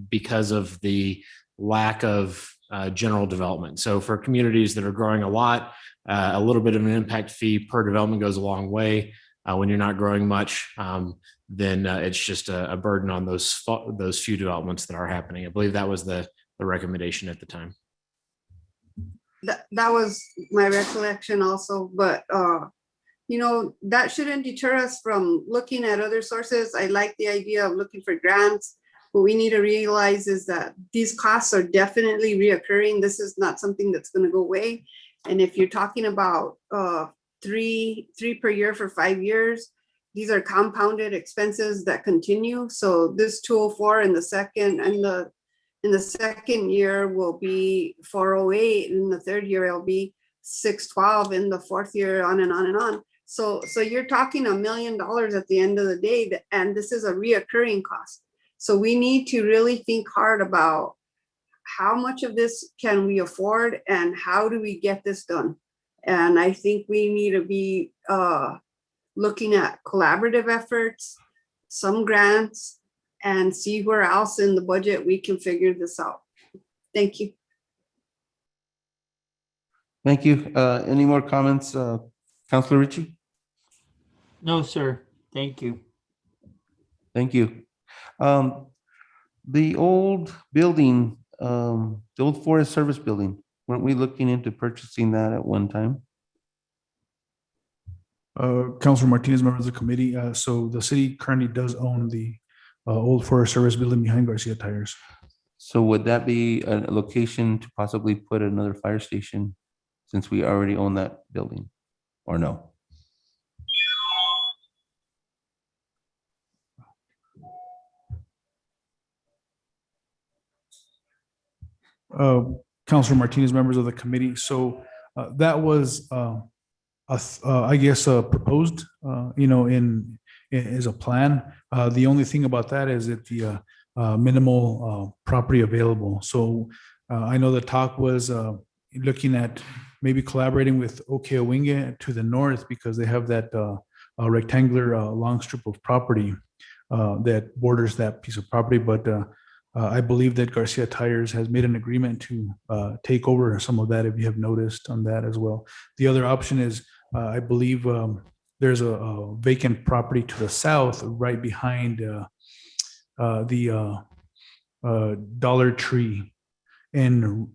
because of the lack of general development. So for communities that are growing a lot, a little bit of an impact fee per development goes a long way. When you're not growing much, then it's just a burden on those few developments that are happening. I believe that was the recommendation at the time. That was my recollection also, but, you know, that shouldn't deter us from looking at other sources. I like the idea of looking for grants. What we need to realize is that these costs are definitely reoccurring. This is not something that's going to go away. And if you're talking about three per year for 5 years, these are compounded expenses that continue. So this 204 in the second year will be 408, in the third year it'll be 612, in the fourth year, on and on and on. So you're talking $1 million at the end of the day, and this is a reoccurring cost. So we need to really think hard about how much of this can we afford and how do we get this done? And I think we need to be looking at collaborative efforts, some grants, and see where else in the budget we can figure this out. Thank you. Thank you. Any more comments, Councilor Ritchie? No, sir. Thank you. Thank you. The old building, the old Forest Service building, weren't we looking into purchasing that at one time? Councilor Martinez, members of the committee. So the city currently does own the old Forest Service building behind Garcia Tires. So would that be a location to possibly put another fire station since we already own that building, or no? Councilor Martinez, members of the committee. So that was, I guess, proposed, as a plan. The only thing about that is that the minimal property available. So I know the talk was looking at maybe collaborating with Okeowinge to the north because they have that rectangular long strip of property that borders that piece of property. But I believe that Garcia Tires has made an agreement to take over some of that, if you have noticed on that as well. The other option is, I believe there's a vacant property to the south right behind the Dollar Tree in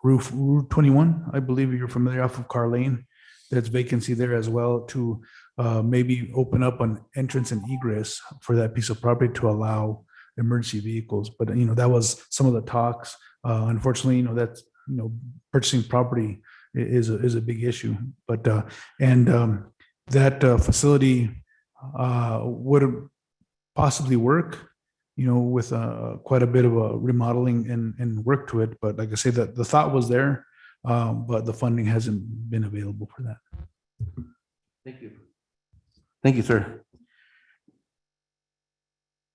Route 21. I believe you're familiar, off of Carr Lane. There's vacancy there as well to maybe open up an entrance and egress for that piece of property to allow emergency vehicles. But, that was some of the talks. Unfortunately, that's, purchasing property is a big issue. But, that facility would possibly work, with quite a bit of a remodeling and work to it. But like I say, that the thought was there, but the funding hasn't been available for that. Thank you. Thank you, sir.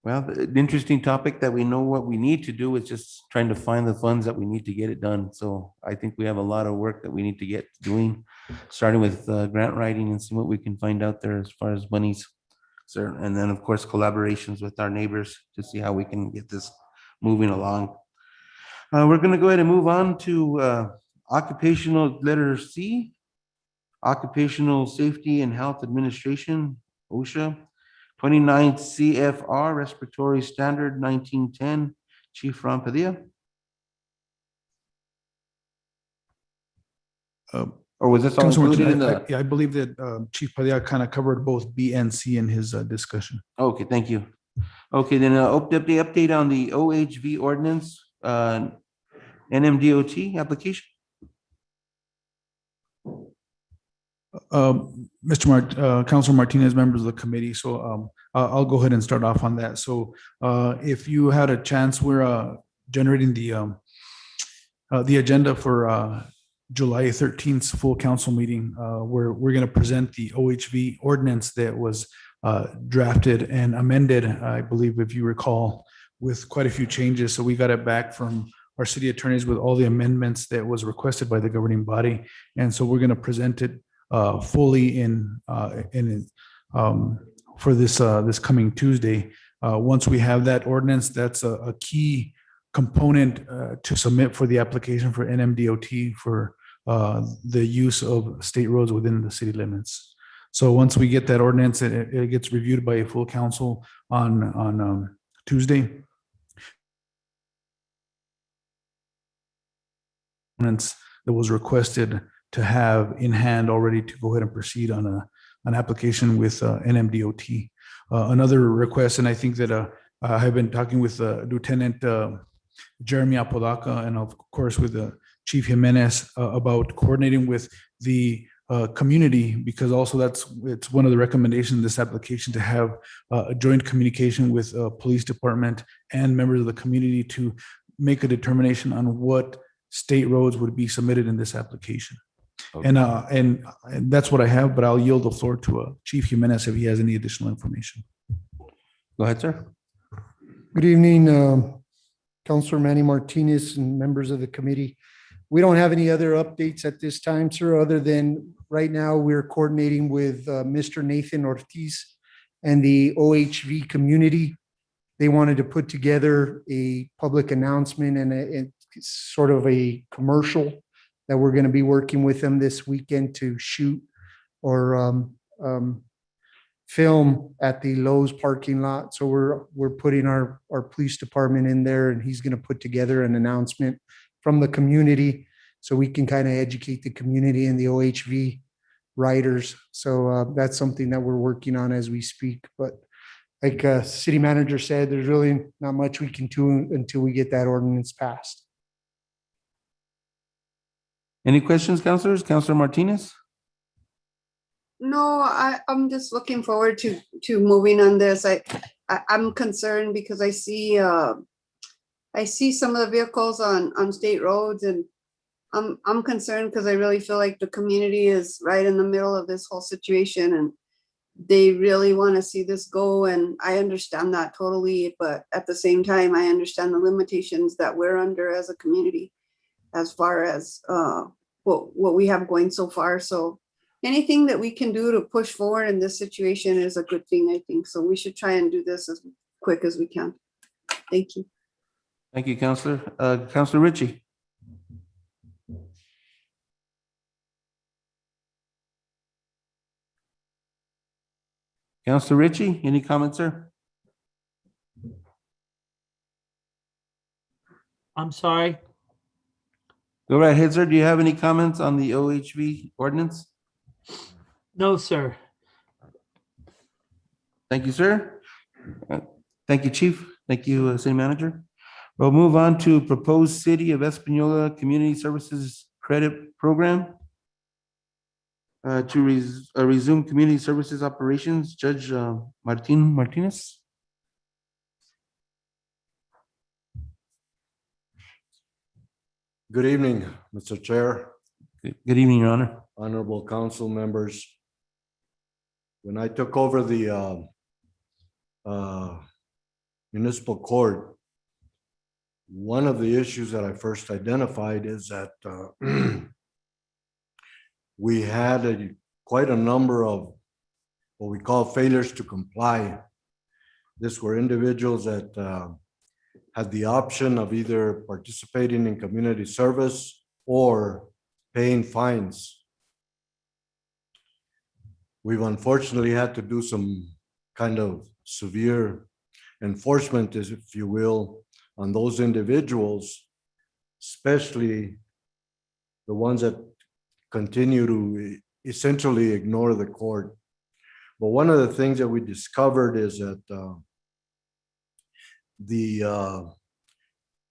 Well, the interesting topic that we know what we need to do is just trying to find the funds that we need to get it done. So I think we have a lot of work that we need to get doing, starting with grant writing and see what we can find out there as far as monies. Sir, and then of course, collaborations with our neighbors to see how we can get this moving along. We're going to go ahead and move on to occupational letter C, Occupational Safety and Health Administration, OSHA. 29 CFR Respiratory Standard 1910, Chief Ron Padilla. Or was this all Councilor included in Martinez, the? yeah, I believe that Chief Padilla kind of covered both B and C in his discussion. Okay, thank you. Okay, then update on the OHV ordinance, NMDOT application. Councilor Martinez, members of the committee, so I'll go ahead and start off on that. So if you had a chance, we're generating the agenda for July 13th full council meeting, where we're going to present the OHV ordinance that was drafted and amended, I believe, if you recall, with quite a few changes. So we got it back from our city attorneys with all the amendments that was requested by the governing body. And so we're going to present it fully for this coming Tuesday. Once we have that ordinance, that's a key component to submit for the application for NMDOT for the use of state roads within the city limits. So once we get that ordinance, it gets reviewed by a full council on Tuesday. Ordinance that was requested to have in hand already to go ahead and proceed on an application with NMDOT. Another request, and I think that I have been talking with Lieutenant Jeremy Apodaca and of course with Chief Jimenez about coordinating with the community, because also it's one of the recommendations in this application to have a joint communication with police department and members of the community to make a determination on what state roads would be submitted in this application. Okay. And that's what I have, but I'll yield the floor to Chief Jimenez if he has any additional information. Go ahead, sir. Good evening, Councilor Manny Martinez and members of the committee. We don't have any other updates at this time, sir, other than right now we're coordinating with Mr. Nathan Ortiz and the OHV community. They wanted to put together a public announcement and sort of a commercial that we're going to be working with them this weekend to shoot or film at the Lowe's parking lot. So we're putting our police department in there, and he's going to put together an announcement from the community so we can kind of educate the community and the OHV riders. So that's something that we're working on as we speak. But like city manager said, there's really not much we can do until we get that ordinance passed. Any questions, councilors? Councilor Martinez? No, I'm just looking forward to moving on this. I'm concerned because I see some of the vehicles on state roads, and I'm concerned because I really feel like the community is right in the middle of this whole situation, and they really want to see this go. And I understand that totally, but at the same time, I understand the limitations that we're under as a community as far as what we have going so far. So anything that we can do to push forward in this situation is a good thing, I think. So we should try and do this as quick as we can. Thank you. Thank you, Councilor. Councilor Ritchie. Councilor Ritchie, any comments, sir? I'm sorry. Go right ahead, sir. Do you have any comments on the OHV ordinance? No, sir. Thank you, sir. Thank you, Chief. Thank you, City Manager. We'll move on to proposed City of Espanola Community Services Credit Program. To resume community services operations, Judge Martinez. Good evening, Mr. Chair. Good evening, Your Honor. Honorable council members. When I took over the municipal court, one of the issues that I first identified is that we had quite a number of what we call failures to comply. These were individuals that had the option of either participating in community service or paying fines. We've unfortunately had to do some kind of severe enforcement, if you will, on those individuals, especially the ones that continue to essentially ignore the court. But one of the things that we discovered is that the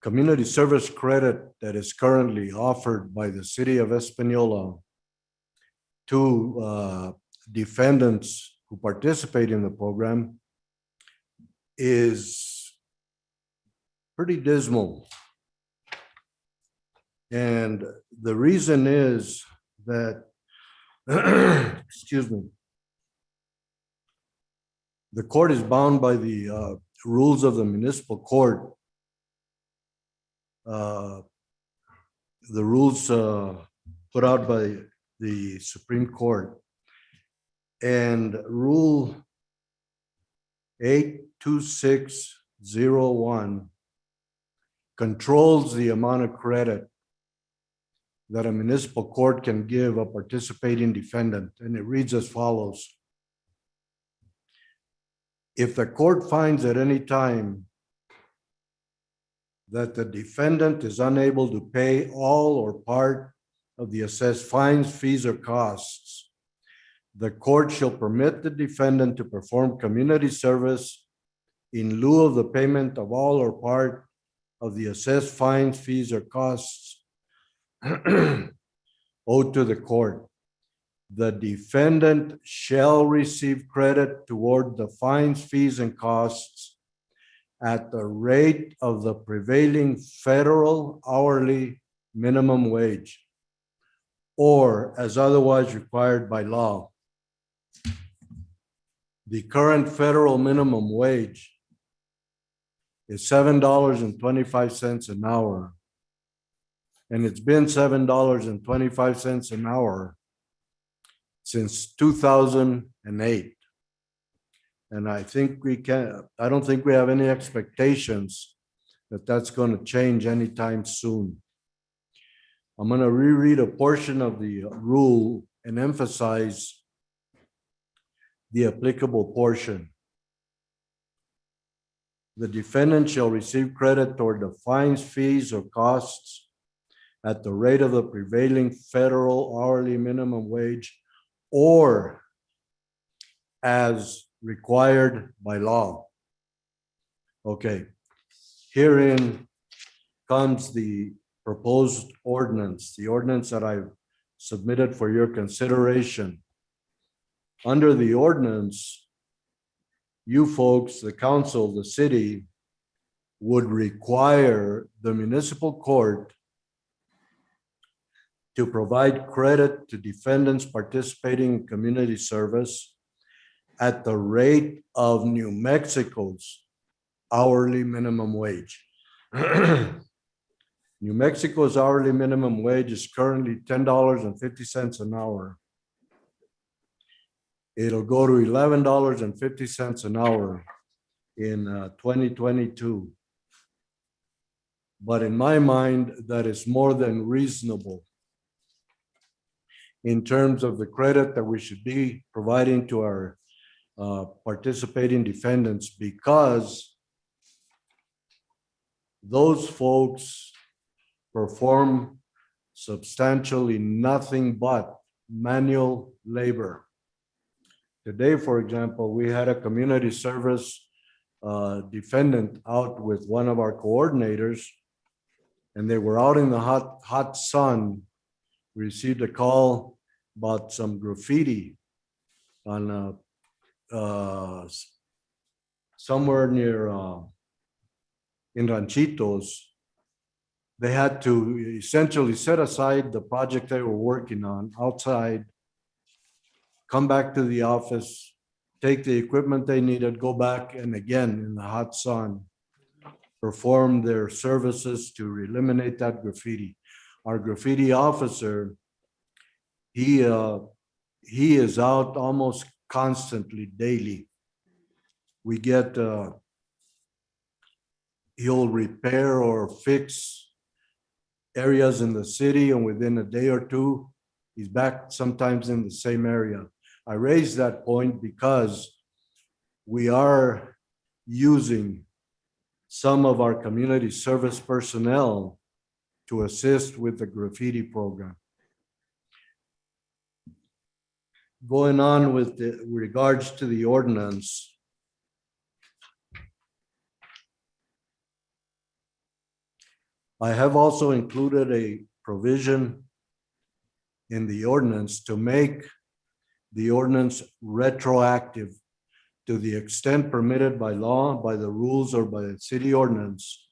community service credit that is currently offered by the city of Espanola to defendants who participate in the program is pretty dismal. And the reason is that, excuse me, the court is bound by the rules of the municipal court. The rules put out by the Supreme Court. And Rule 82601 controls the amount of credit that a municipal court can give a participating defendant. And it reads as follows. If the court finds at any time that the defendant is unable to pay all or part of the assessed fines, fees, or costs, the court shall permit the defendant to perform community service in lieu of the payment of all or part of the assessed fines, fees, or costs owed to the court. The defendant shall receive credit toward the fines, fees, and costs at the rate of the prevailing federal hourly minimum wage, or as otherwise required by law. The current federal minimum wage is $7.25 an hour. And it's been $7.25 an hour since 2008. And I don't think we have any expectations that that's going to change anytime soon. I'm going to reread a portion of the rule and emphasize the applicable portion. The defendant shall receive credit toward the fines, fees, or costs at the rate of the prevailing federal hourly minimum wage or as required by law. Okay, herein comes the proposed ordinance, the ordinance that I've submitted for your consideration. Under the ordinance, you folks, the council, the city, would require the municipal court to provide credit to defendants participating in community service at the rate of New Mexico's hourly minimum wage. New Mexico's hourly minimum wage is currently $10.50 an hour. It'll go to $11.50 an hour in 2022. But in my mind, that is more than reasonable in terms of the credit that we should be providing to our participating defendants, because those folks perform substantially nothing but manual labor. Today, for example, we had a community service defendant out with one of our coordinators, and they were out in the hot sun. We received a call about some graffiti on somewhere near in Ranchitos. They had to essentially set aside the project they were working on outside, come back to the office, take the equipment they needed, go back, and again in the hot sun, perform their services to eliminate that graffiti. Our graffiti officer, he is out almost constantly, daily. We get, he'll repair or fix areas in the city, and within a day or two, he's back sometimes in the same area. I raise that point because we are using some of our community service personnel to assist with the graffiti program. going on with the regards to the ordinance. I have also included a provision in the ordinance to make the ordinance retroactive to the extent permitted by law, by the rules, or by the city ordinance.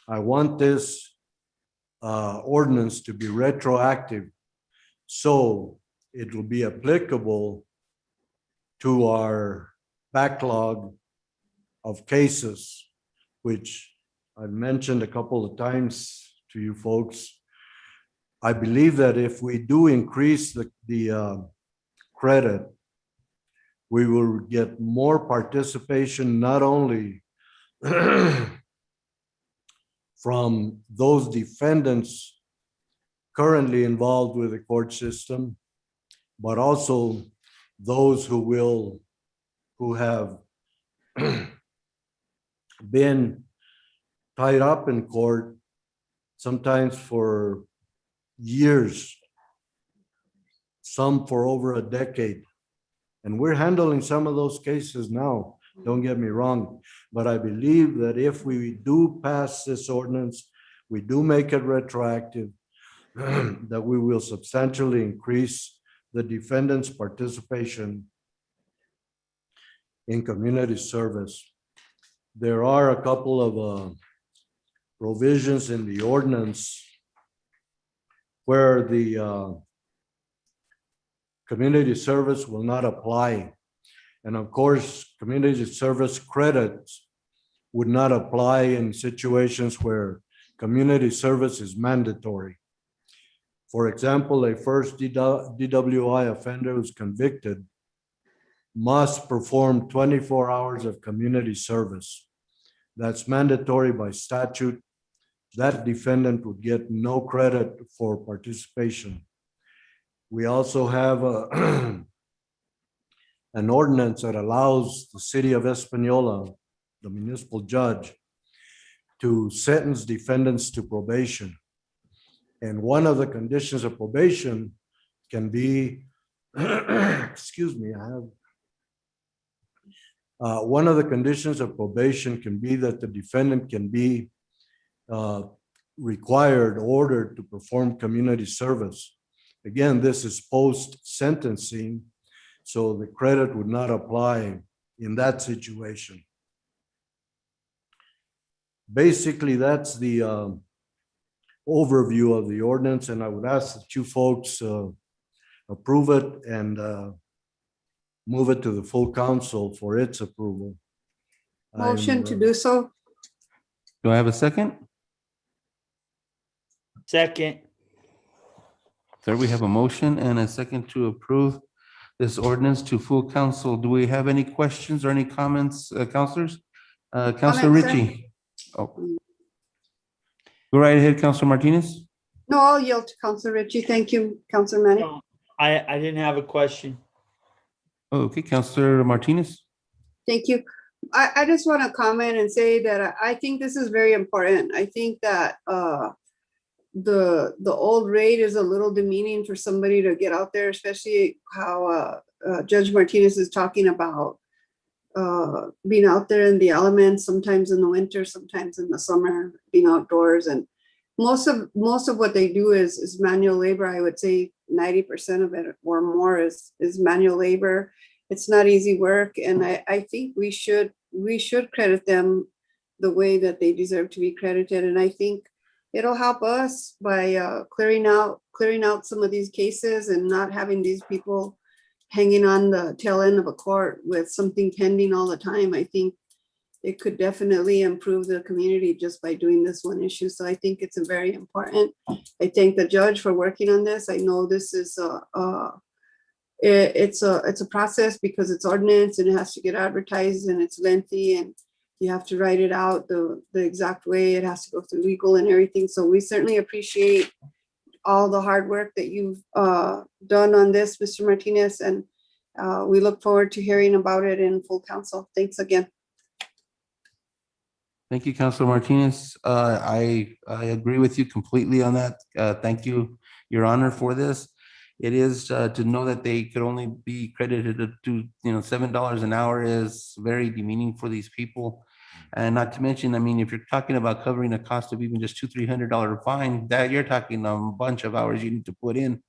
I want this ordinance to be retroactive, so it will be applicable to our backlog of cases, which I've mentioned a couple of times to you folks. I believe that if we do increase the credit, we will get more participation, not only from those defendants currently involved with the court system, but also those who have been tied up in court, sometimes for years, some for over a decade. And we're handling some of those cases now, don't get me wrong. But I believe that if we do pass this ordinance, we do make it retroactive, that we will substantially increase the defendant's participation in community service. There are a couple of provisions in the ordinance where the community service will not apply. And of course, community service credits would not apply in situations where community service is mandatory. For example, a first DWI offender who's convicted must perform 24 hours of community service. That's mandatory by statute. That defendant would get no credit for participation. We also have an ordinance that allows the city of Espanola, the municipal judge, to sentence defendants to probation. And one of the conditions of probation can be, excuse me, one of the conditions of probation can be that the defendant can be ordered to perform community service. Again, this is post-sentencing, so the credit would not apply in that situation. Basically, that's the overview of the ordinance, and I would ask that you folks approve it and move it to the full council for its approval. Motion to do so. Do I have a second? Second. Sir, we have a motion and a second to approve this ordinance to full council. Do we have any questions or any comments, councilors? Councilor Comments, sir? Ritchie. Oh. Go right ahead, Councilor Martinez. No, I'll yield to Councilor Ritchie. Thank you, Councilor Manny. No, I didn't have a question. Okay, Councilor Martinez. Thank you. I just want to comment and say that I think this is very important. I think that the old rate is a little demeaning for somebody to get out there, especially how Judge Martinez is talking about being out there in the elements, sometimes in the winter, sometimes in the summer, being outdoors. And most of what they do is manual labor. I would say 90% of it or more is manual labor. It's not easy work. And I think we should credit them the way that they deserve to be credited. And I think it'll help us by clearing out some of these cases and not having these people hanging on the tail end of a court with something pending all the time. I think it could definitely improve the community just by doing this one issue. So I think it's very important. I thank the judge for working on this. I know this is it's a process because it's ordinance and it has to get advertised and it's lengthy and you have to write it out the exact way. It has to go through legal and everything. So we certainly appreciate all the hard work that you've done on this, Mr. Martinez, and we look forward to hearing about it in full council. Thanks again. Thank you, Councilor Martinez. I agree with you completely on that. Thank you, Your Honor, for this. it is to know that they could only be credited to, $7 an hour is very demeaning for these people. And not to mention, I mean, if you're talking about covering the cost of even just $200-300 fine, that you're talking a bunch of hours you need to put in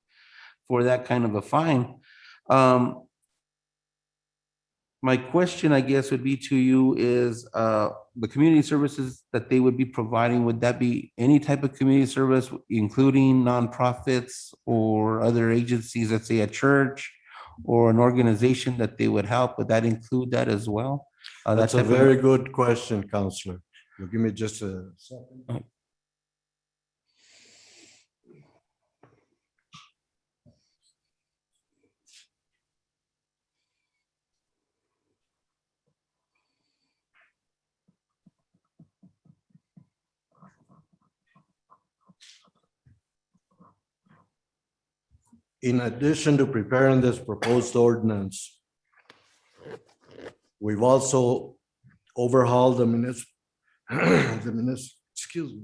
for that kind of a fine. My question, I guess, would be to you is the community services that they would be providing, would that be any type of community service, including nonprofits or other agencies, let's say a church or an organization that they would help? Would that include that as well? That's a very good question, Counselor. You give me just a second. In addition to preparing this proposed ordinance, we've also overhauled the excuse me.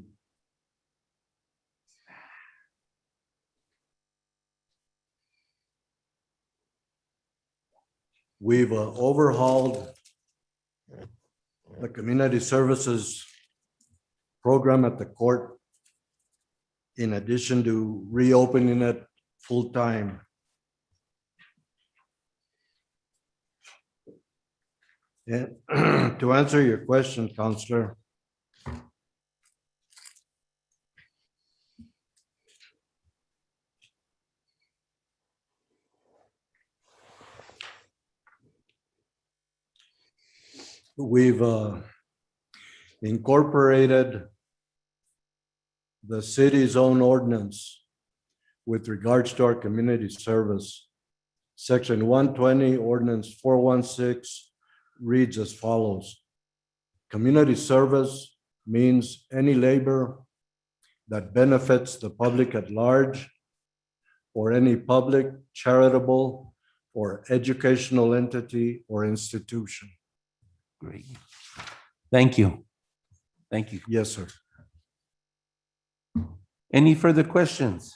We've overhauled the community services program at the court, in addition to reopening it full-time. And to answer your question, Counselor, we've incorporated the city's own ordinance with regards to our community service. Section 120, Ordinance 416 reads as follows. Community service means any labor that benefits the public at large or any public, charitable, or educational entity or institution. Great. Thank you. Thank you. Yes, sir. Any further questions?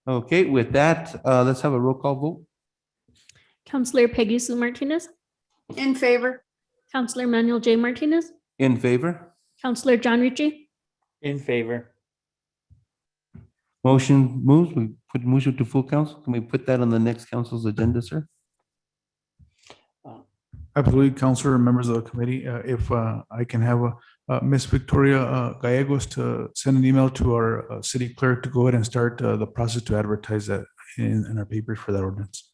Okay, with that, let's have a roll call vote. Counselor Peggy Sue Martinez, In favor? Counselor Manuel J. Martinez, In favor? Counselor John Ritchie, In favor. Motion moves. We put motion to full council. Can we put that on the next council's agenda, sir? Absolutely, Counselor and members of the committee, if I can have Miss Victoria Gallegos to send an email to our city clerk to go ahead and start the process to advertise that in our papers for that ordinance.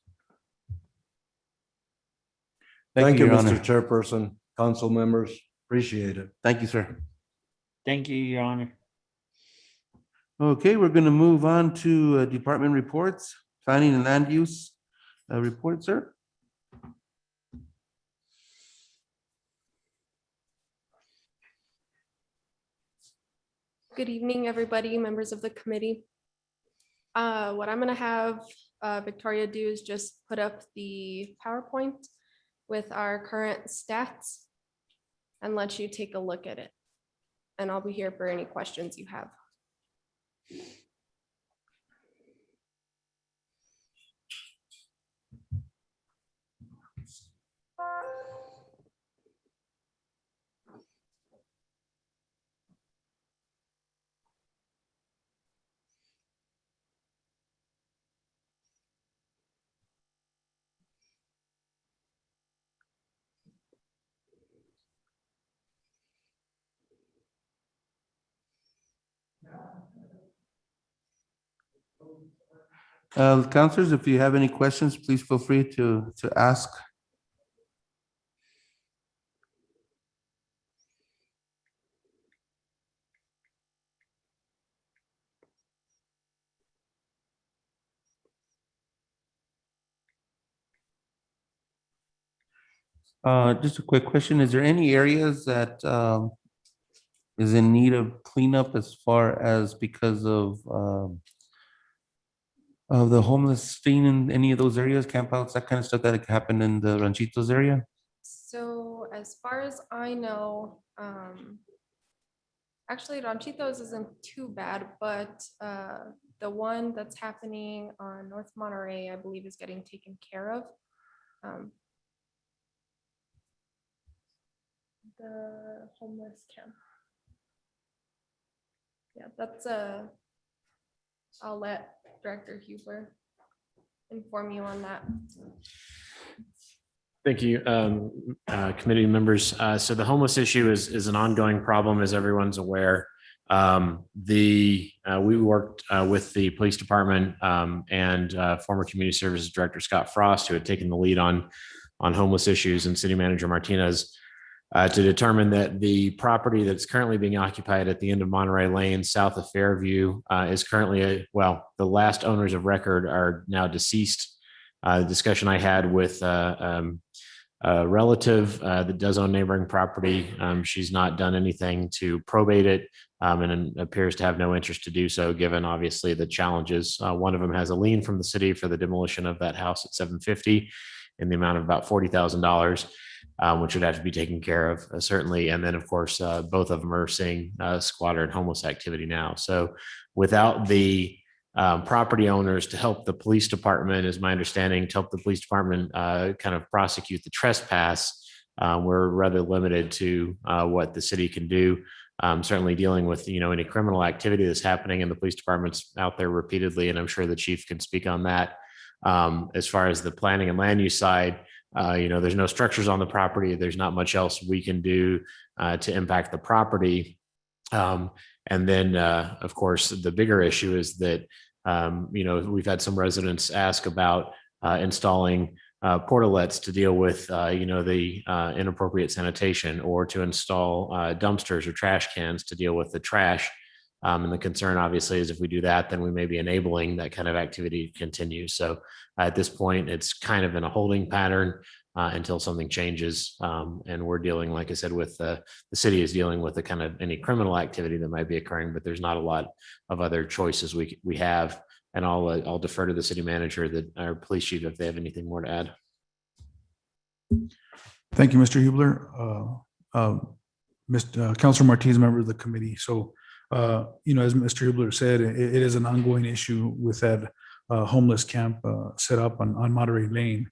Thank you, Your Mr. Honor. Chairperson, council members. Appreciate it. Thank you, sir. Thank you, Your Honor. Okay, we're going to move on to department reports, planning and land use report, sir. Good evening, everybody, members of the committee. What I'm gonna have Victoria do is just put up the PowerPoint with our current stats and let you take a look at it. And I'll be here for any questions you have. Councilors, if you have any questions, please feel free to ask. Just a quick question. Is there any areas that is in need of cleanup as far as because of the homeless thing in any of those areas, campouts, that kind of stuff that happened in the Ranchitos area? So as far as I know, actually Ranchitos isn't too bad, but The one that's happening on North Monterey, I believe, is getting taken care of. The homeless camp. Yeah, that's I'll let Director Hubler inform you on that. Thank you, committee members. So the homeless issue is an ongoing problem, as everyone's aware. We worked with the police department and former community services director Scott Frost, who had taken the lead on homeless issues, and city manager Martinez to determine that the property that's currently being occupied at the end of Monterey Lane, south of Fairview, is currently the last owners of record are now deceased. The discussion I had with a relative that does own neighboring property. She's not done anything to probate it and appears to have no interest to do so, given obviously the challenges. One of them has a lien from the city for the demolition of that house at 750 in the amount of about $40,000, which would have to be taken care of, certainly. And then, of course, both of them are seeing squatter and homeless activity now. So without the property owners to help the police department, is my understanding, to help the police department kind of prosecute the trespass, we're rather limited to what the city can do. Certainly dealing with, any criminal activity that's happening, and the police department's out there repeatedly, and I'm sure the chief can speak on that. As far as the planning and land use side, there's no structures on the property. There's not much else we can do to impact the property. And then, of course, the bigger issue is that, we've had some residents ask about installing portalets to deal with, the inappropriate sanitation, or to install dumpsters or trash cans to deal with the trash. And the concern, obviously, is if we do that, then we may be enabling that kind of activity to continue. So at this point, it's kind of in a holding pattern until something changes. And we're dealing, like I said, with the city is dealing with the kind of any criminal activity that might be occurring, but there's not a lot of other choices we have. And I'll defer to the city manager, our police chief, if they have anything more to add. Thank you, Mr. Hubler. Councilor Martinez, member of the committee. So, as Mr. Hubler said, it is an ongoing issue with that homeless camp set up on Monterey Lane.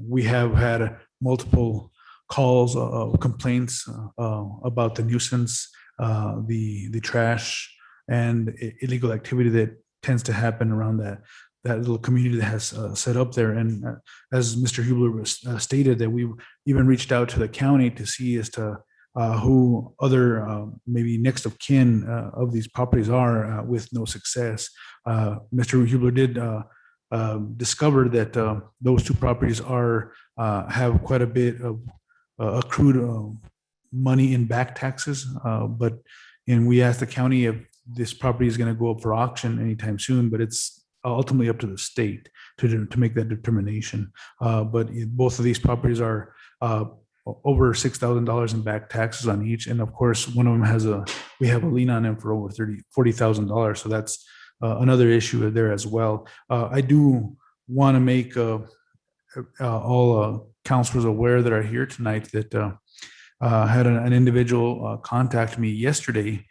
We have had multiple calls, complaints about the nuisance, the trash, and illegal activity that tends to happen around that little community that has set up there. And as Mr. Hubler stated, that we even reached out to the county to see as to who other maybe next of kin of these properties are, with no success. Mr. Hubler did discover that those two properties have quite a bit of accrued money in back taxes, and we asked the county if this property is going to go up for auction anytime soon, but it's ultimately up to the state to make that determination. But both of these properties are over $6,000 in back taxes on each, and of course, one of them we have a lien on them for over $40,000. So that's another issue there as well. I do want to make all counselors aware that are here tonight that had an individual contact me yesterday,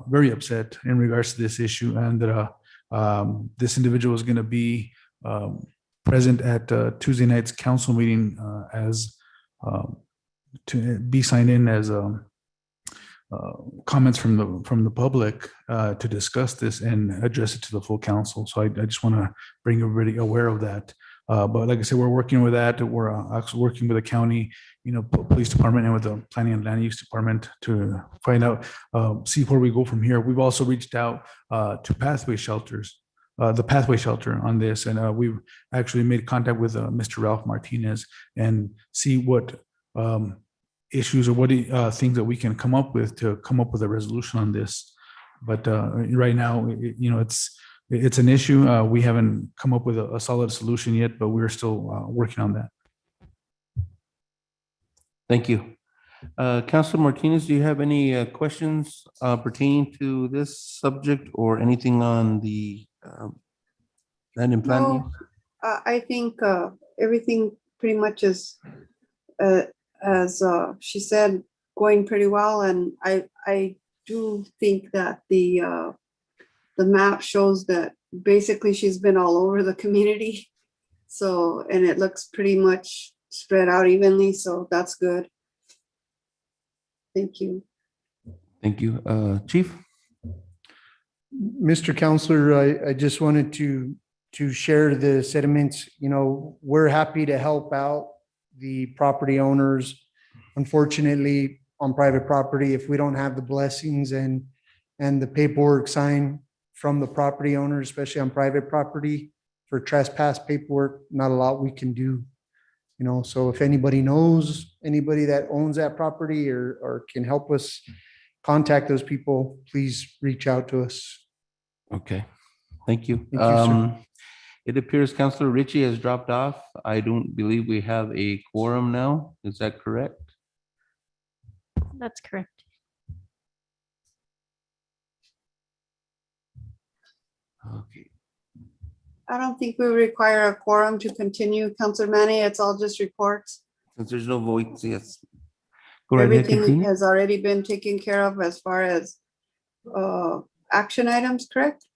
very upset in regards to this issue, and that this individual is going to be present at Tuesday night's council meeting to be signed in as comments from the public to discuss this and address it to the full council. So I just want to bring everybody aware of that. But like I said, we're working with that. We're actually working with the county, police department, and with the planning and land use department to find out, see where we go from here. We've also reached out to Pathway Shelters, the Pathway Shelter on this, and we've actually made contact with Mr. Ralph Martinez and see what issues or what things that we can come up with to come up with a resolution on this. But right now, it's an issue. We haven't come up with a solid solution yet, but we're still working on that. Thank you. Councilor Martinez, do you have any questions pertaining to this subject or anything on the land and planning? No, I think everything pretty much is, as she said, going pretty well. And I do think that the the map shows that basically she's been all over the community. So, and it looks pretty much spread out evenly, so that's good. Thank you. Thank you. Chief? Mr. Counselor, I just wanted to share the sentiments. You know, we're happy to help out the property owners. Unfortunately, on private property, if we don't have the blessings and the paperwork signed from the property owner, especially on private property for trespass paperwork, not a lot we can do. You know, so if anybody knows anybody that owns that property or can help us contact those people, please reach out to us. Okay, thank you. Thank you, sir. It appears Counselor Ritchie has dropped off. I don't believe we have a quorum now. Is that correct? That's correct. Okay. I don't think we require a quorum to continue, Counselor Manny. It's all just reports. Since there's no votes, yes. Go right ahead, Everything continue. has already been taken care of as far as action items, correct?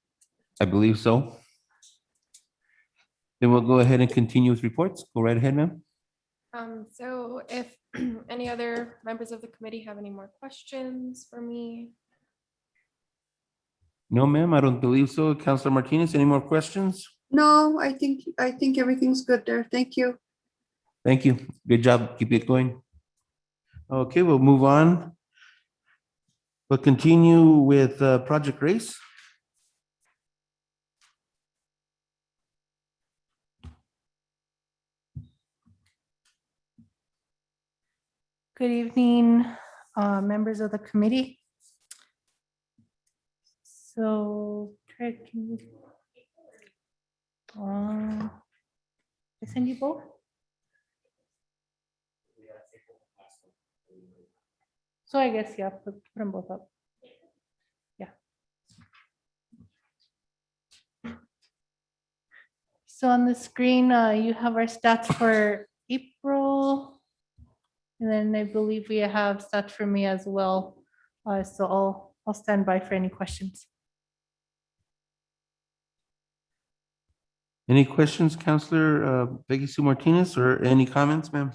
I believe so. Then we'll go ahead and continue with reports. Go right ahead, ma'am. So if any other members of the committee have any more questions for me? No, ma'am, I don't believe so. Counselor Martinez, any more questions? No, I think everything's good there. Thank you. Thank you. Good job. Keep it going. Okay, we'll move on. We'll continue with Project Race. Good evening, members of the committee. So, Craig, can you I send you both? So I guess, yeah, put them both up. Yeah. So on the screen, you have our stats for April. And then I believe we have stats for me as well. So I'll stand by for any questions. Any questions, Counselor Peggy Sue Martinez, or any comments, ma'am?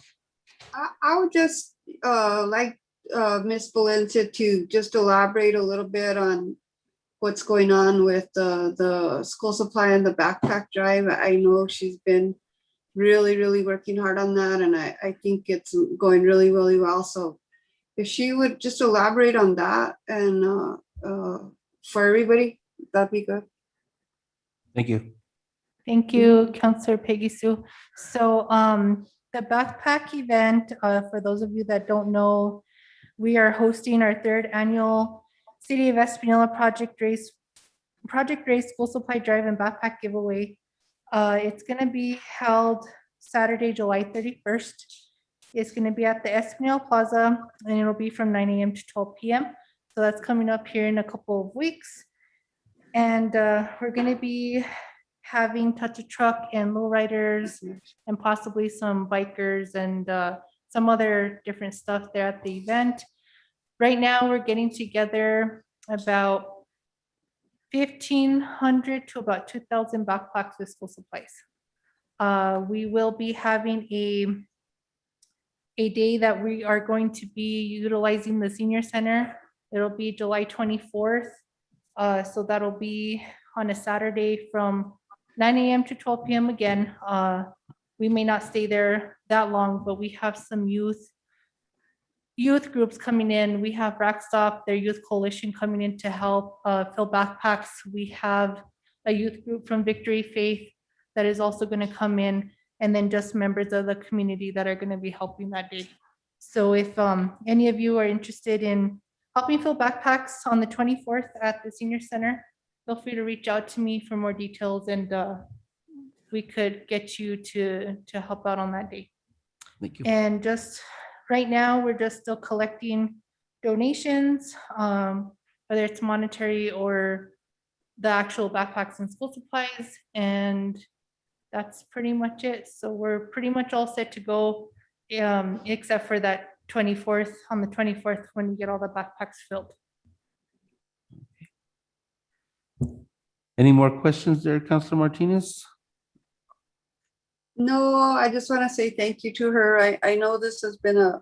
I would just like Ms. Valencia to just elaborate a little bit on what's going on with the school supply and the backpack drive. I know she's been really working hard on that, and I think it's going really well. So if she would just elaborate on that and for everybody, that'd be good. Thank you. Thank you, Counselor Peggy Sue. So the backpack event, for those of you that don't know, we are hosting our 3rd annual City of Espanola Project Race School Supply Drive and Backpack Giveaway. It's going to be held Saturday, July 31st. It's going to be at the Espanola Plaza, and it'll be from 9 a.m. to 12 p.m. So that's coming up here in a couple of weeks. And we're going to be having touch a truck and lowriders and possibly some bikers and some other different stuff there at the event. Right now, we're getting together about 1,500 to about 2,000 backpacks with school supplies. We will be having a day that we are going to be utilizing the senior center. It'll be July 24th. So that'll be on a Saturday from 9 a.m. to 12 p.m. again. We may not stay there that long, but we have some youth groups coming in. We have Rackstop, their youth coalition, coming in to help fill backpacks. We have a youth group from Victory Faith that is also going to come in, and then just members of the community that are going to be helping that day. So if any of you are interested in helping fill backpacks on the 24th at the senior center, feel free to reach out to me for more details, and we could get you to help out on that day. Thank you. And just right now, we're just still collecting donations, whether it's monetary or the actual backpacks and school supplies. And that's pretty much it. So we're pretty much all set to go, except for that 24th, on the 24th, when we get all the backpacks filled. Any more questions there, Counselor Martinez? No, I just want to say thank you to her. I know this has been a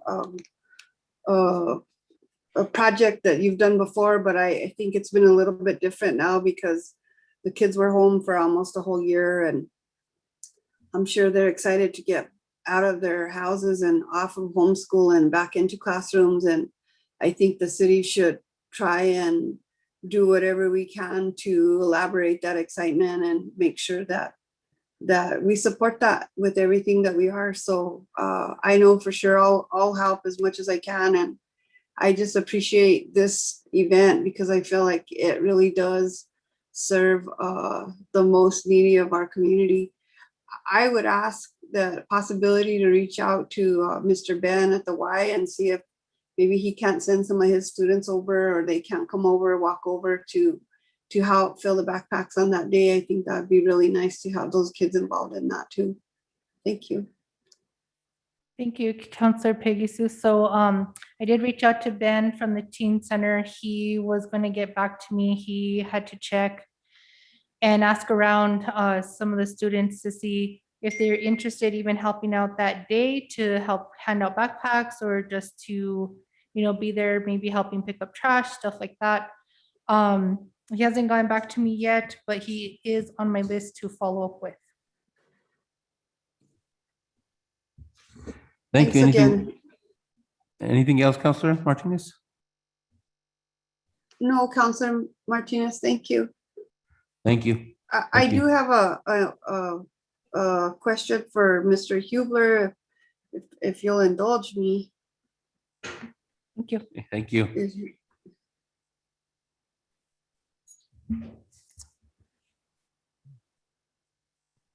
project that you've done before, but I think it's been a little bit different now because the kids were home for almost a whole year, and I'm sure they're excited to get out of their houses and off of homeschool and back into classrooms. And I think the city should try and do whatever we can to elaborate that excitement and make sure that we support that with everything that we are. So I know for sure I'll help as much as I can. And I just appreciate this event because I feel like it really does serve the most needy of our community. I would ask the possibility to reach out to Mr. Ben at the Y and see if maybe he can't send some of his students over, or they can't come over, walk over to help fill the backpacks on that day. I think that'd be really nice to have those kids involved in that too. Thank you. Thank you, Counselor Peggy Sue. So I did reach out to Ben from the Teen Center. He was going to get back to me. He had to check and ask around some of the students to see if they're interested even helping out that day to help hand out backpacks, or just to, be there, maybe helping pick up trash, stuff like that. He hasn't gotten back to me yet, but he is on my list to follow up with. Thank you. Thanks again. Anything else, Counselor Martinez? No, Counselor Martinez, thank you. Thank you. I do have a question for Mr. Hubler, if you'll indulge me. Thank you. Thank you.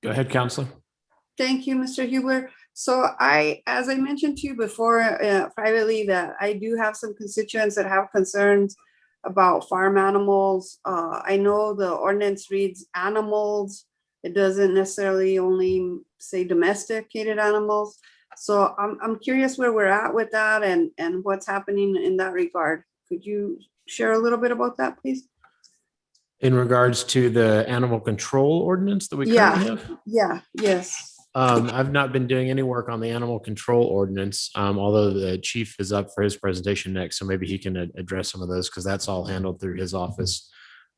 Go ahead, Counselor. Thank you, Mr. Hubler. So as I mentioned to you before privately, that I do have some constituents that have concerns about farm animals. I know the ordinance reads animals. It doesn't necessarily only say domesticated animals. So I'm curious where we're at with that and what's happening in that regard. Could you share a little bit about that, please? In regards to the animal control ordinance that we currently have? Yes. I've not been doing any work on the animal control ordinance, although the chief is up for his presentation next, so maybe he can address some of those, because that's all handled through his office.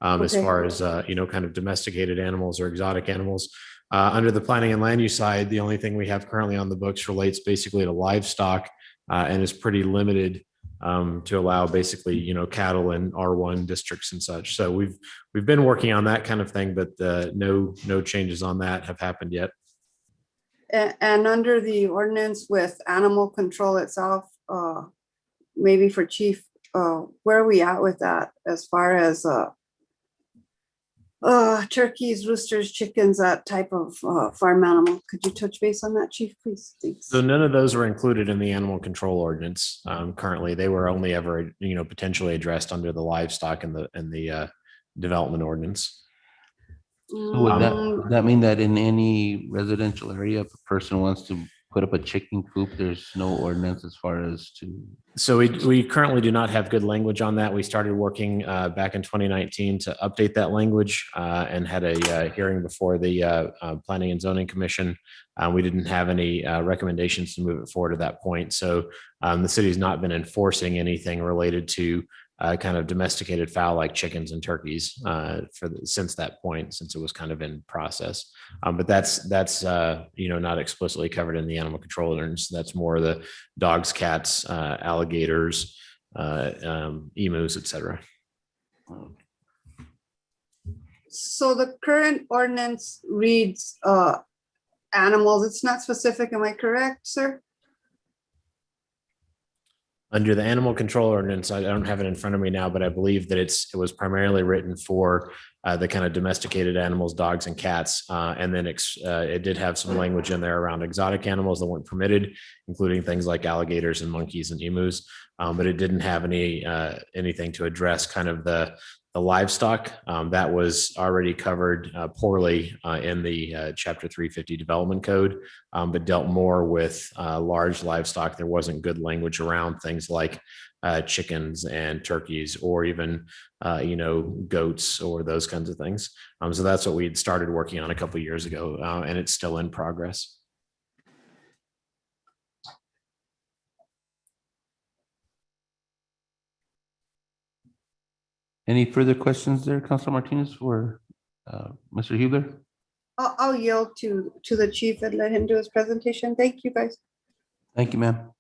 As Okay. far as, kind of domesticated animals or exotic animals. Under the planning and land use side, the only thing we have currently on the books relates basically to livestock and is pretty limited to allow basically, cattle in R1 districts and such. So we've been working on that kind of thing, but no changes on that have happened yet. And under the ordinance with animal control itself, maybe for chief, where are we at with that as far as turkeys, roosters, chickens, that type of farm animal? Could you touch base on that, chief, please? Thanks. So none of those were included in the animal control ordinance. Currently, they were only ever, potentially addressed under the livestock and the development ordinance. So would that mean that in any residential area, if a person wants to put up a chicken coop, there's no ordinance as far as to? So we currently do not have good language on that. We started working back in 2019 to update that language and had a hearing before the Planning and Zoning Commission. We didn't have any recommendations to move it forward at that point. So the city's not been enforcing anything related to kind of domesticated fowl like chickens and turkeys since that point, since it was kind of in process. But that's not explicitly covered in the animal control ordinance. That's more the dogs, cats, alligators, emus, etc. So the current ordinance reads animals. It's not specific. Am I correct, sir? Under the animal control ordinance, I don't have it in front of me now, but I believe that it was primarily written for the kind of domesticated animals, dogs and cats. And then it did have some language in there around exotic animals that weren't permitted, including things like alligators and monkeys and emus. But it didn't have anything to address kind of the the livestock, that was already covered poorly in the Chapter 350 Development Code, but dealt more with large livestock. There wasn't good language around things like chickens and turkeys, or even goats or those kinds of things. So that's what we had started working on a couple of years ago, and it's still in progress. Any further questions there, Councilor Martinez, for Mr. Hubler? I'll yield to the chief and let him do his presentation. Thank you, guys. Thank you, ma'am.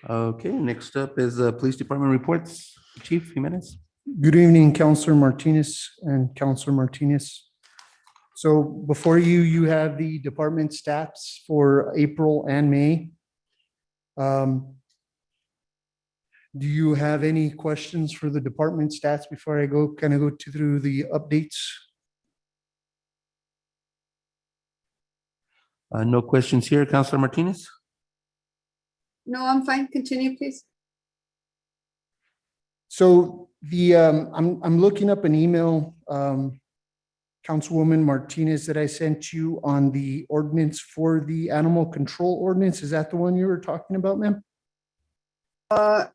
Okay, next up is Police Department reports. Chief Jimenez. Good evening, Counselor Martinez and Counselor Martinez. So before you, you have the department stats for April and May. Do you have any questions for the department stats before I go through the updates? No questions here, Councilor Martinez. No, I'm fine. Continue, please. So I'm looking up an email, Councilwoman Martinez, that I sent you on the ordinance for the animal control ordinance. Is that the one you were talking about, ma'am?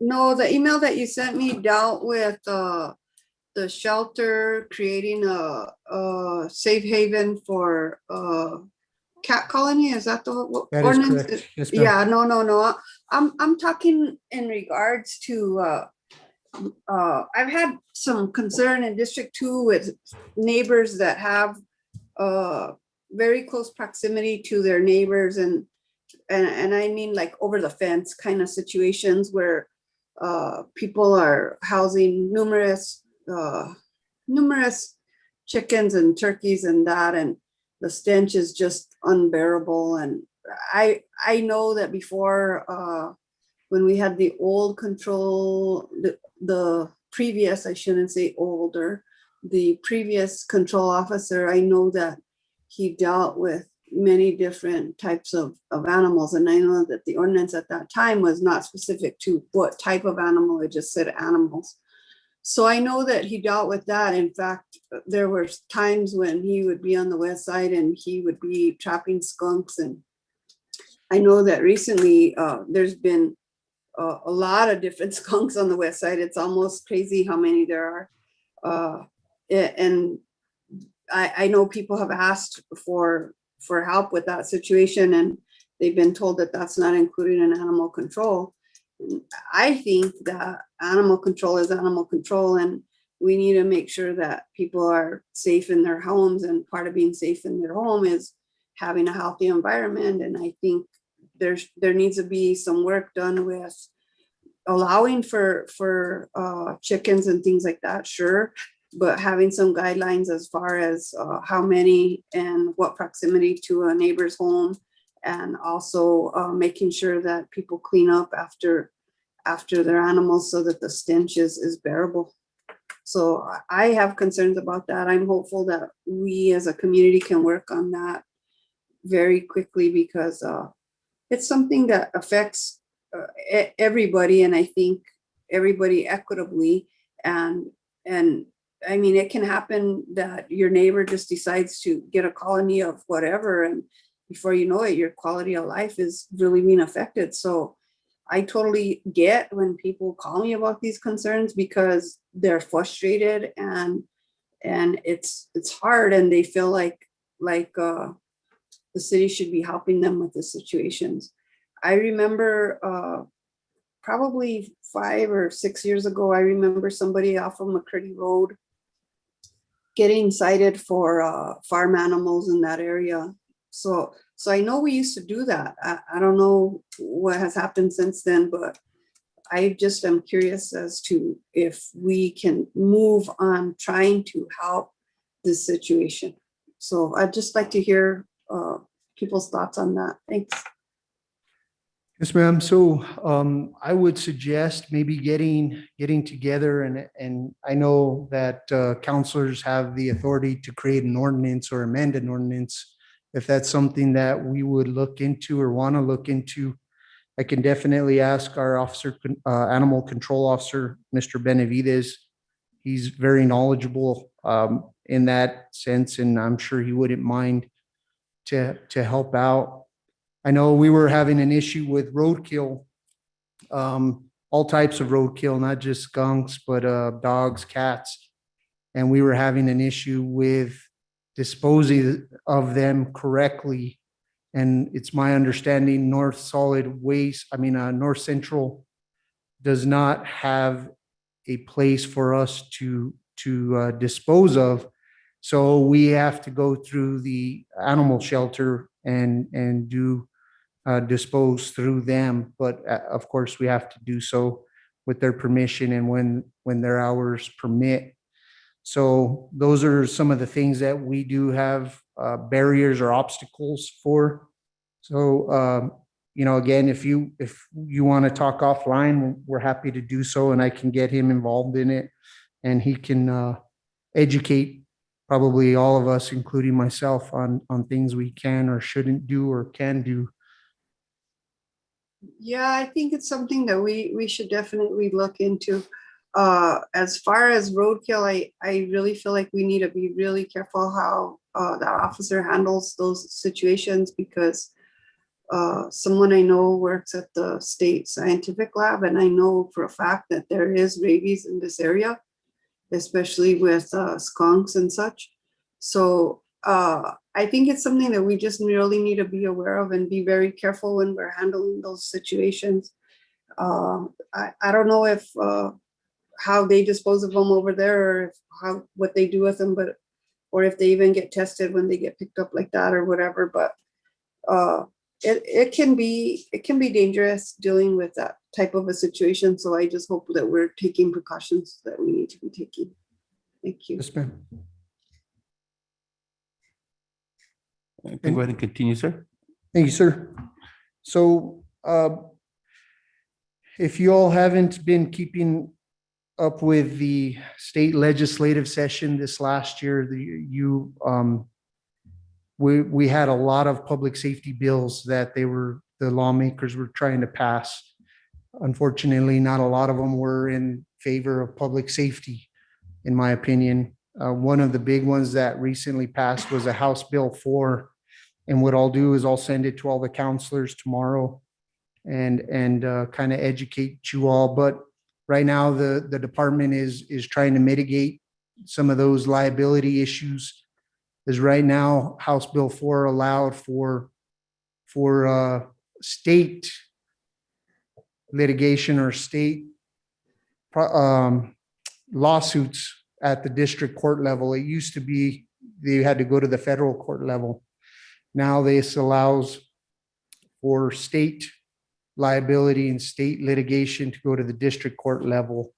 No, the email that you sent me dealt with the shelter creating a safe haven for cat colony. Is that the That is ordinance? correct. Yes, ma'am. Yeah, no. I'm talking in regards to I've had some concern in District 2 with neighbors that have very close proximity to their neighbors, and I mean like over the fence kind of situations where people are housing numerous chickens and turkeys and that, and the stench is just unbearable. And I know that before when we had the old control, the previous, I shouldn't say older, the previous control officer, I know that he dealt with many different types of animals. And I know that the ordinance at that time was not specific to what type of animal, it just said animals. So I know that he dealt with that. In fact, there were times when he would be on the west side and he would be trapping skunks. And I know that recently there's been a lot of different skunks on the west side. It's almost crazy how many there are. And I know people have asked for help with that situation, and they've been told that that's not included in animal control. I think that animal control is animal control, and we need to make sure that people are safe in their homes, and part of being safe in their home is having a healthy environment. And I think there needs to be some work done with allowing for chickens and things like that, sure, but having some guidelines as far as how many and what proximity to a neighbor's home, and also making sure that people clean up after their animals so that the stench is bearable. So I have concerns about that. I'm hopeful that we as a community can work on that very quickly, because it's something that affects everybody, and I think everybody equitably. And I mean, it can happen that your neighbor just decides to get a colony of whatever, and before you know it, your quality of life is really being affected. So I totally get when people call me about these concerns, because they're frustrated and it's hard, and they feel like the city should be helping them with the situations. I remember probably 5 or 6 years ago, I remember somebody off of McCurdy Road getting cited for farm animals in that area. So I know we used to do that. I don't know what has happened since then, but I just am curious as to if we can move on trying to help this situation. So I'd just like to hear people's thoughts on that. Thanks. Yes, ma'am. So I would suggest maybe getting together, and I know that counselors have the authority to create an ordinance or amend an ordinance. If that's something that we would look into or want to look into, I can definitely ask our animal control officer, Mr. Benavides. He's very knowledgeable in that sense, and I'm sure he wouldn't mind to help out. I know we were having an issue with roadkill, all types of roadkill, not just skunks, but dogs, cats. And we were having an issue with disposing of them correctly. And it's my understanding North Central does not have a place for us to dispose of. So we have to go through the animal shelter and do dispose through them. But of course, we have to do so with their permission and when their hours permit. So those are some of the things that we do have barriers or obstacles for. So, again, if you want to talk offline, we're happy to do so, and I can get him involved in it, and he can educate probably all of us, including myself, on things we can or shouldn't do or can do. Yeah, I think it's something that we should definitely look into. As far as roadkill, I really feel like we need to be really careful how the officer handles those situations, because someone I know works at the state scientific lab, and I know for a fact that there is rabies in this area, especially with skunks and such. So I think it's something that we just really need to be aware of and be very careful when we're handling those situations. I don't know if how they dispose of them over there, or what they do with them, or if they even get tested when they get picked up like that or whatever. But it can be dangerous dealing with that type of a situation. So I just hope that we're taking precautions that we need to be taking. Thank you. Yes, ma'am. You can go ahead and continue, sir. Thank you, sir. So if you all haven't been keeping up with the state legislative session this last year, we had a lot of public safety bills that the lawmakers were trying to pass. Unfortunately, not a lot of them were in favor of public safety, in my opinion. One of the big ones that recently passed was a House Bill 4. And what I'll do is I'll send it to all the counselors tomorrow and kind of educate you all. But right now, the department is trying to mitigate some of those liability issues. Is right now, House Bill 4 allowed for state litigation or state lawsuits at the district court level. It used to be they had to go to the federal court level. Now this allows for state liability and state litigation to go to the district court level.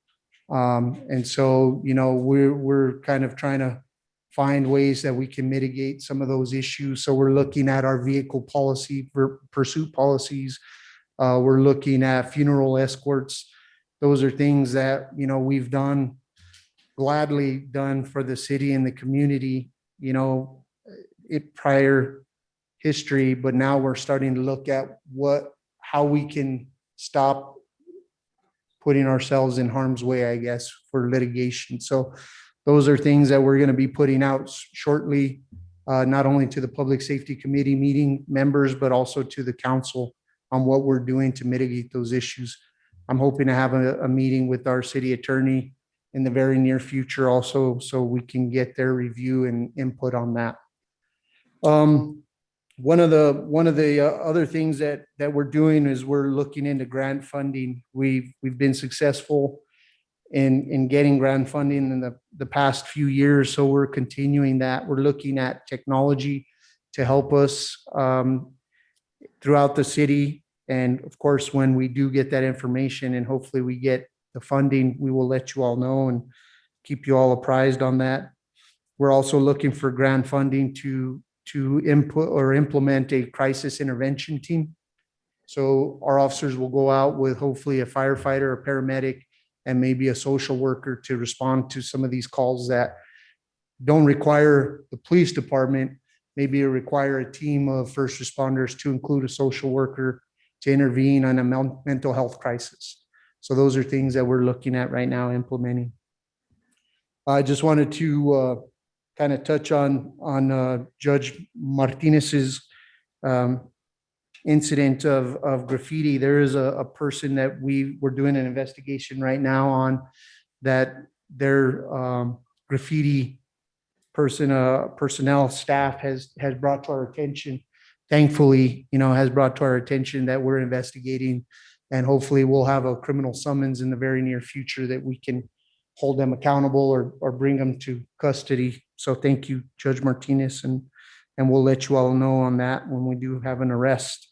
And so, we're kind of trying to find ways that we can mitigate some of those issues. So we're looking at our vehicle policy, pursuit policies. We're looking at funeral escorts. Those are things that, we've gladly done for the city and the community, prior history, but now we're starting to look at how we can stop putting ourselves in harm's way, I guess, for litigation. So those are things that we're going to be putting out shortly, not only to the Public Safety Committee meeting members, but also to the council on what we're doing to mitigate those issues. I'm hoping to have a meeting with our city attorney in the very near future also, so we can get their review and input on that. One of the other things that we're doing is we're looking into grant funding. We've been successful in getting grant funding in the past few years, so we're continuing that. We're looking at technology to help us throughout the city. And of course, when we do get that information and hopefully we get the funding, we will let you all know and keep you all apprised on that. We're also looking for grant funding to input or implement a crisis intervention team. So our officers will go out with hopefully a firefighter, a paramedic, and maybe a social worker to respond to some of these calls that don't require the police department, maybe require a team of first responders to include a social worker to intervene on a mental health crisis. So those are things that we're looking at right now implementing. I just wanted to kind of touch on Judge Martinez's incident of graffiti. There is a person that we're doing an investigation right now on, that their graffiti personnel staff has brought to our attention. Thankfully, has brought to our attention that we're investigating, and hopefully we'll have a criminal summons in the very near future that we can hold them accountable or bring them to custody. So thank you, Judge Martinez, and we'll let you all know on that when we do have an arrest.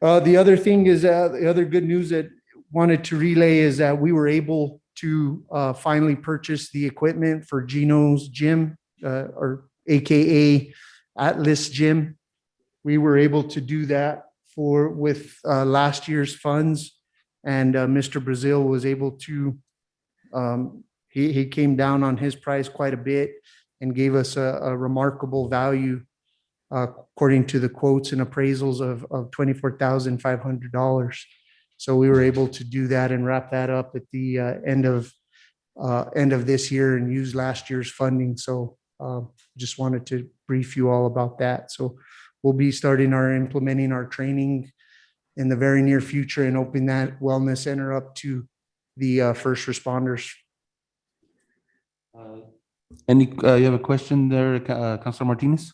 The other thing is, the other good news that wanted to relay is that we were able to finally purchase the equipment for Gino's Gym, or AKA Atlas Gym. We were able to do that with last year's funds, and Mr. Brazil was able to, he came down on his price quite a bit and gave us a remarkable value, according to the quotes and appraisals of $24,500. So we were able to do that and wrap that up at the end of this year and use last year's funding. So just wanted to brief you all about that. So we'll be implementing our training in the very near future and open that wellness center up to the first responders. You have a question there, Councilor Martinez?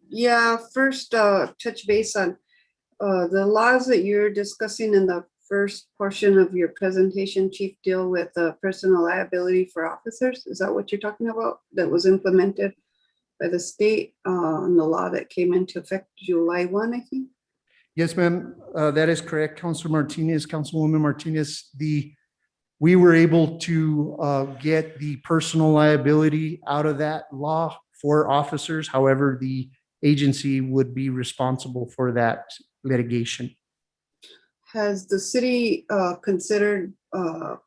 Yeah, first, touch base on the laws that you're discussing in the first portion of your presentation, Chief, deal with personal liability for officers. Is that what you're talking about? That was implemented by the state on the law that came into effect July 1, I think? Yes, ma'am. That is correct, Councilwoman Martinez. We were able to get the personal liability out of that law for officers. However, the agency would be responsible for that litigation. Has the city considered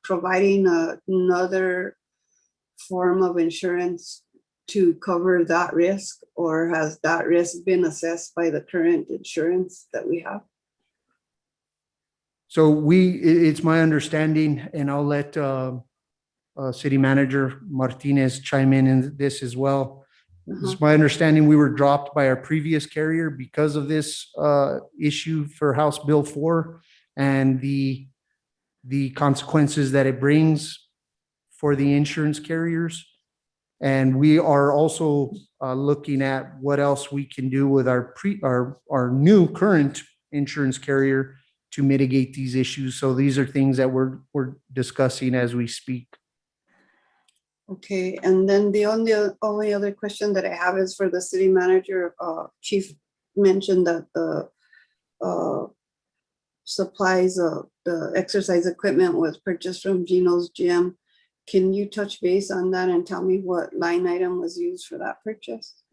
providing another form of insurance to cover that risk, or has that risk been assessed by the current insurance that we have? So it's my understanding, and I'll let City Manager Martinez chime in this as well. It's my understanding we were dropped by our previous carrier because of this issue for House Bill 4 and the consequences that it brings for the insurance carriers. And we are also looking at what else we can do with our new current insurance carrier to mitigate these issues. So these are things that we're discussing as we speak. Okay, and then the only other question that I have is for the city manager. Chief mentioned that the supplies of the exercise equipment was purchased from Gino's Gym. Can you touch base on that and tell me what line item was used for that purchase?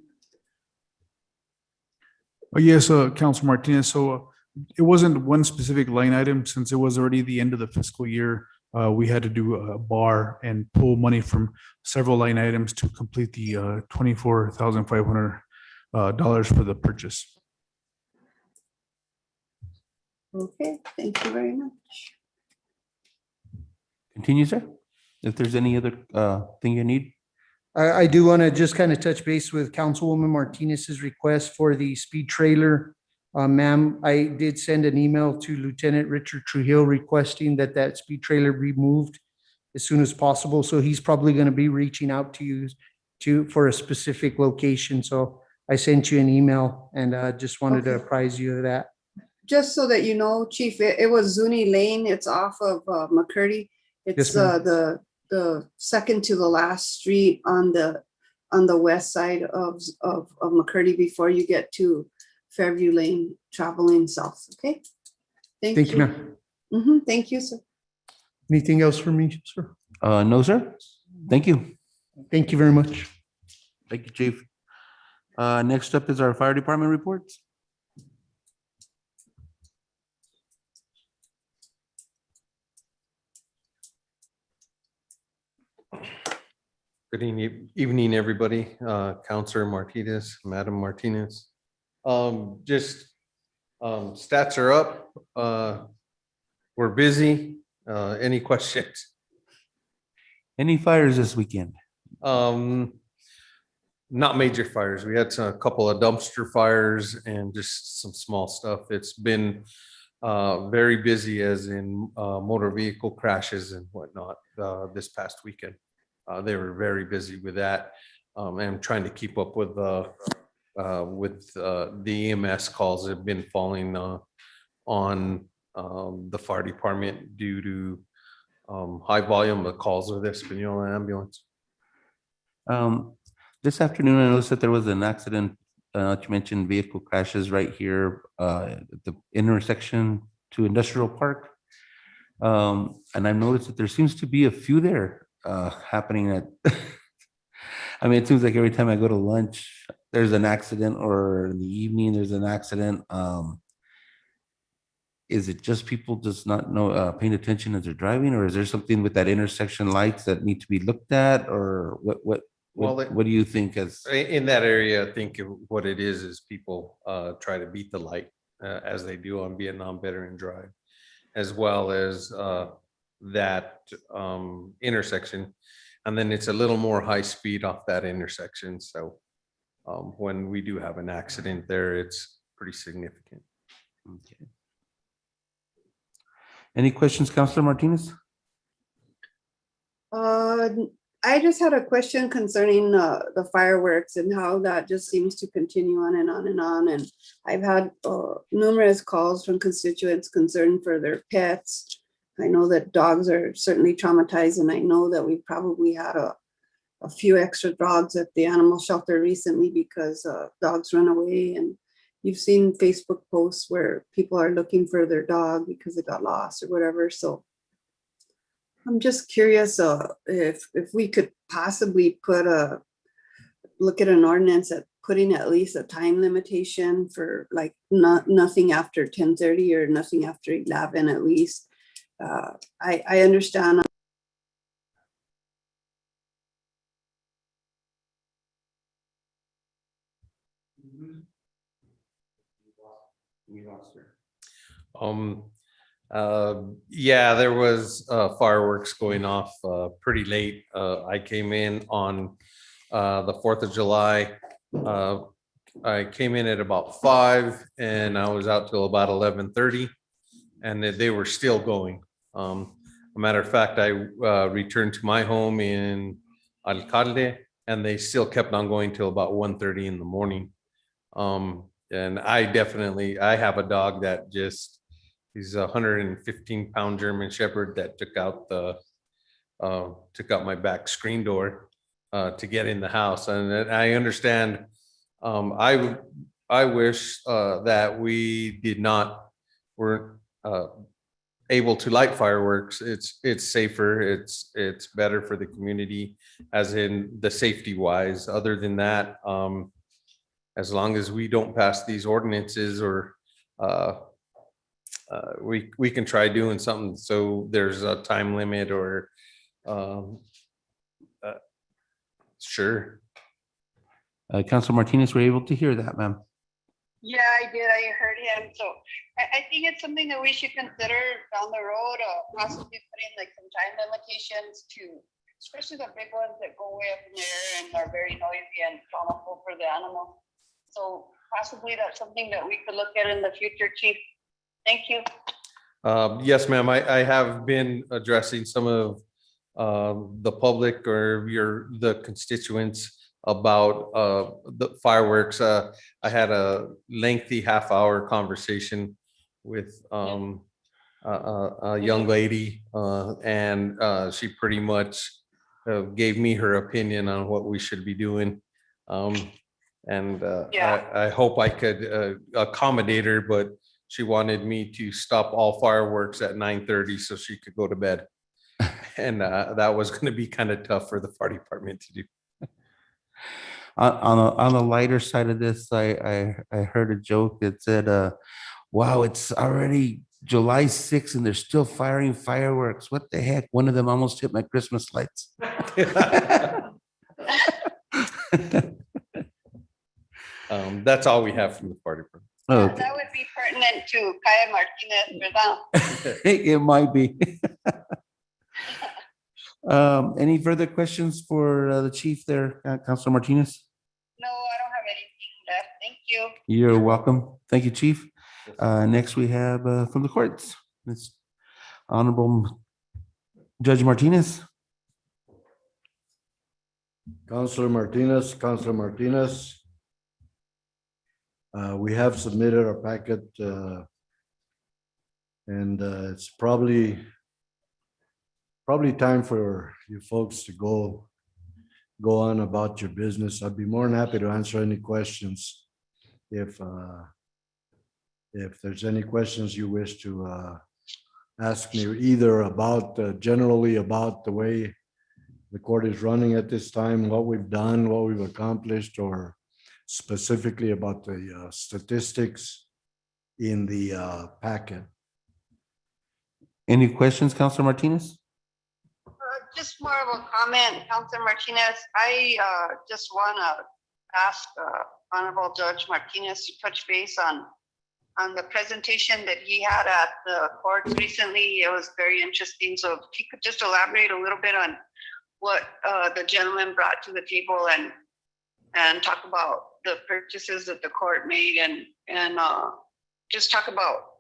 Yes, Councilor Martinez. So it wasn't one specific line item, since it was already the end of the fiscal year. We had to do a bar and pull money from several line items to complete the $24,500 for the purchase. Okay, thank you very much. Continue, sir. If there's any other thing you need. I do want to just kind of touch base with Councilwoman Martinez's request for the speed trailer. Ma'am, I did send an email to Lieutenant Richard Trujillo requesting that speed trailer be moved as soon as possible. So he's probably going to be reaching out to you for a specific location. So I sent you an email and just wanted to apprise you of that. Just so that you know, Chief, it was Zuni Lane. It's off of McCurdy. It's Yes, the second to the last street on the west side of McCurdy before you get to Fairview Lane, traveling south. Okay. Thank you, ma'am. Thank you, sir. Anything else for me, sir? No, sir. Thank you. Thank you very much. Thank you, Chief. Next up is our fire department reports. Good evening, everybody. Councilor Martinez, Madam Martinez. Stats are up. We're busy. Any questions? Any fires this weekend? Not major fires. We had a couple of dumpster fires and just some small stuff. It's been very busy as in motor vehicle crashes and whatnot this past weekend. They were very busy with that. And trying to keep up with the EMS calls that have been falling on the fire department due to high volume of calls with Espanola ambulance. This afternoon, I noticed that there was an accident. You mentioned vehicle crashes right here at the intersection to Industrial Park. And I've noticed that there seems to be a few there happening at, I mean, it seems like every time I go to lunch, there's an accident, or in the evening, there's an accident. Is it just people just not know, paying attention as they're driving, or is there something with that intersection lights that need to be looked at, or what do you think as? In that area, I think what it is people try to beat the light as they do on Vietnam Veteran Drive, as well as that intersection. And then it's a little more high speed off that intersection. So when we do have an accident there, it's pretty significant. Okay. Any questions, Councilor Martinez? I just had a question concerning the fireworks and how that just seems to continue on and on and on. And I've had numerous calls from constituents concerned for their pets. I know that dogs are certainly traumatized, and I know that we probably had a few extra dogs at the animal shelter recently because dogs run away. And you've seen Facebook posts where people are looking for their dog because it got lost or whatever. So I'm just curious if we could possibly look at an ordinance at putting at least a time limitation for like nothing after 10:30 or nothing after 11 at least. I understand. We lost her. Yeah, there was fireworks going off pretty late. I came in on the 4th of July. I came in at about 5 and I was out till about 11:30, and they were still going. A matter of fact, I returned to my home in Alcalde and they still kept on going till about 1:30 in the morning. And I have a dog that he's a 115-pound German Shepherd that took out my back screen door to get in the house. And I understand. I wish that we weren't able to light fireworks. It's safer. It's better for the community, as in the safety wise. Other than that, as long as we don't pass these ordinances, or we can try doing something so there's a time limit, or sure. Councilor Martinez, were you able to hear that, ma'am? Yeah, I did. I heard him. So I think it's something that we should consider down the road, possibly putting like some time limitations to, especially the big ones that go way up in the air and are very noisy and harmful for the animal. So possibly that's something that we could look at in the future, Chief. Thank you. Yes, ma'am. I have been addressing some of the public or the constituents about the fireworks. I had a lengthy half-hour conversation with a young lady, and she pretty much gave me her opinion on what we should be doing. I hope I could accommodate her, but she wanted me to stop all fireworks at 9:30 so she could go to bed. And that was going to be kind of tough for the fire department to do. On the lighter side of this, I heard a joke that said, wow, it's already July 6th and they're still firing fireworks. What the heck? One of them almost hit my Christmas lights. That's all we have from the fire department. Oh, okay. That would be pertinent to Kaya Martinez, ¿verdad? It might be. Any further questions for the chief there, Councilor Martinez? No, I don't have anything left. Thank you. You're welcome. Thank you, chief. Next we have from the courts, Ms. Honorable Judge Martinez. Counselor Martinez. We have submitted our packet, and it's probably time for you folks to go on about your business. I'd be more than happy to answer any questions if there's any questions you wish to ask me, either about generally about the way the court is running at this time, what we've done, what we've accomplished, or specifically about the statistics in the packet. Any questions, Councilor Martinez? Just more of a comment, Councilor Martinez. I just want to ask Honorable Judge Martinez to touch base on the presentation that he had at the courts recently. It was very interesting. So if he could just elaborate a little bit on what the gentleman brought to the table and talk about the purchases that the court made and just talk about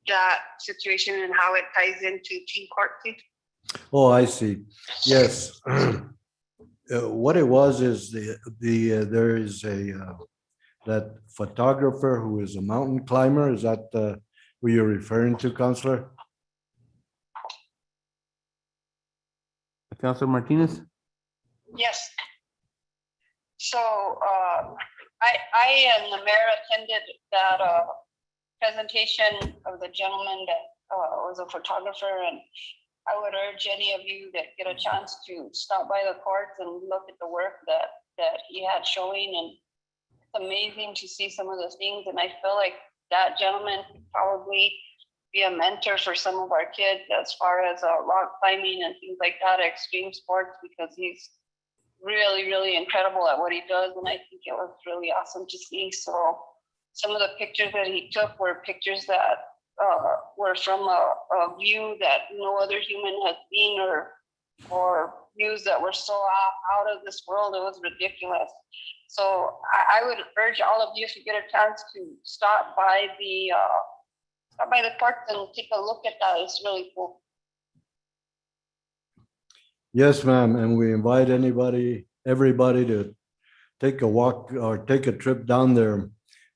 that situation and how it ties into team court, please. Oh, I see. Yes. What it was is there is that photographer who is a mountain climber. Is that who you're referring to, Counselor? Councilor Martinez? Yes. So I and the mayor attended that presentation of the gentleman that was a photographer, and I would urge any of you that get a chance to stop by the courts and look at the work that he had showing. And it's amazing to see some of those things. And I feel like that gentleman could probably be a mentor for some of our kids as far as rock climbing and things like that, extreme sports, because he's really, really incredible at what he does. And I think it was really awesome to see. So some of the pictures that he took were pictures that were from a view that no other human has seen, or views that were so out of this world. It was ridiculous. So I would urge all of you, if you get a chance, to stop by the courts and take a look at that. It's really cool. Yes, ma'am. And we invite everybody to take a walk or take a trip down there.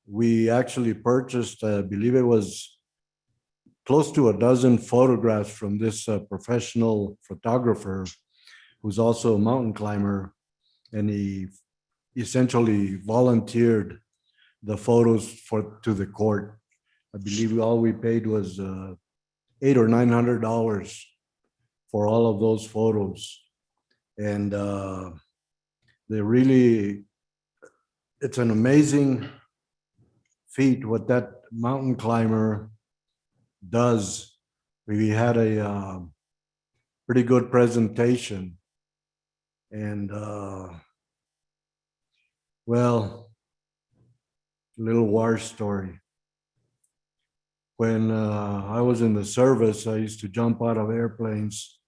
We actually purchased, I believe it was close to a dozen photographs from this professional photographer who's also a mountain climber, and he essentially volunteered the photos to the court. I believe all we paid was $800 or $900 for all of those photos. And it's an amazing feat what that mountain climber does. We had a pretty good presentation, and well, a little war story. When I was in the service, I used to jump out of airplanes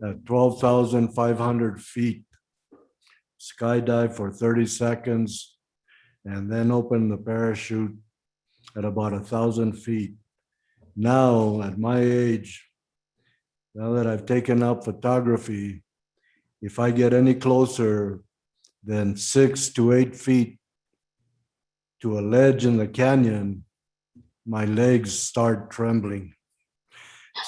at 12,500 feet, skydive for 30 seconds, and then open the parachute at about 1,000 feet. Now, at my age, now that I've taken up photography, if I get any closer than 6 to 8 feet to a ledge in the canyon, my legs start trembling.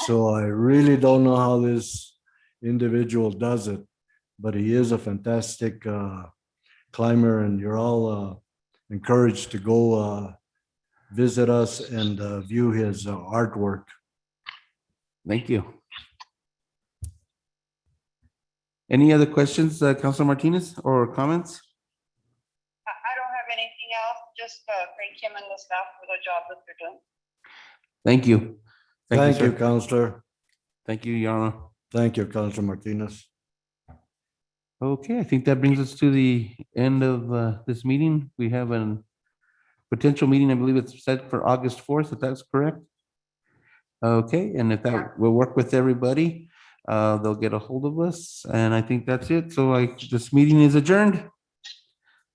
So I really don't know how this individual does it, but he is a fantastic climber, and you're all encouraged to go visit us and view his artwork. Thank you. Any other questions, Councilor Martinez, or comments? I don't have anything else. Just thank him and the staff for the job that they're doing. Thank you. Thank you, sir. Counselor. Thank you, Your Honor. Thank you, Counselor Martinez. Okay, I think that brings us to the end of this meeting. We have a potential meeting, I believe it's set for August 4th, if that's correct. Okay, and if that will work with everybody, they'll get a hold of us. And I think that's it. So this meeting is adjourned.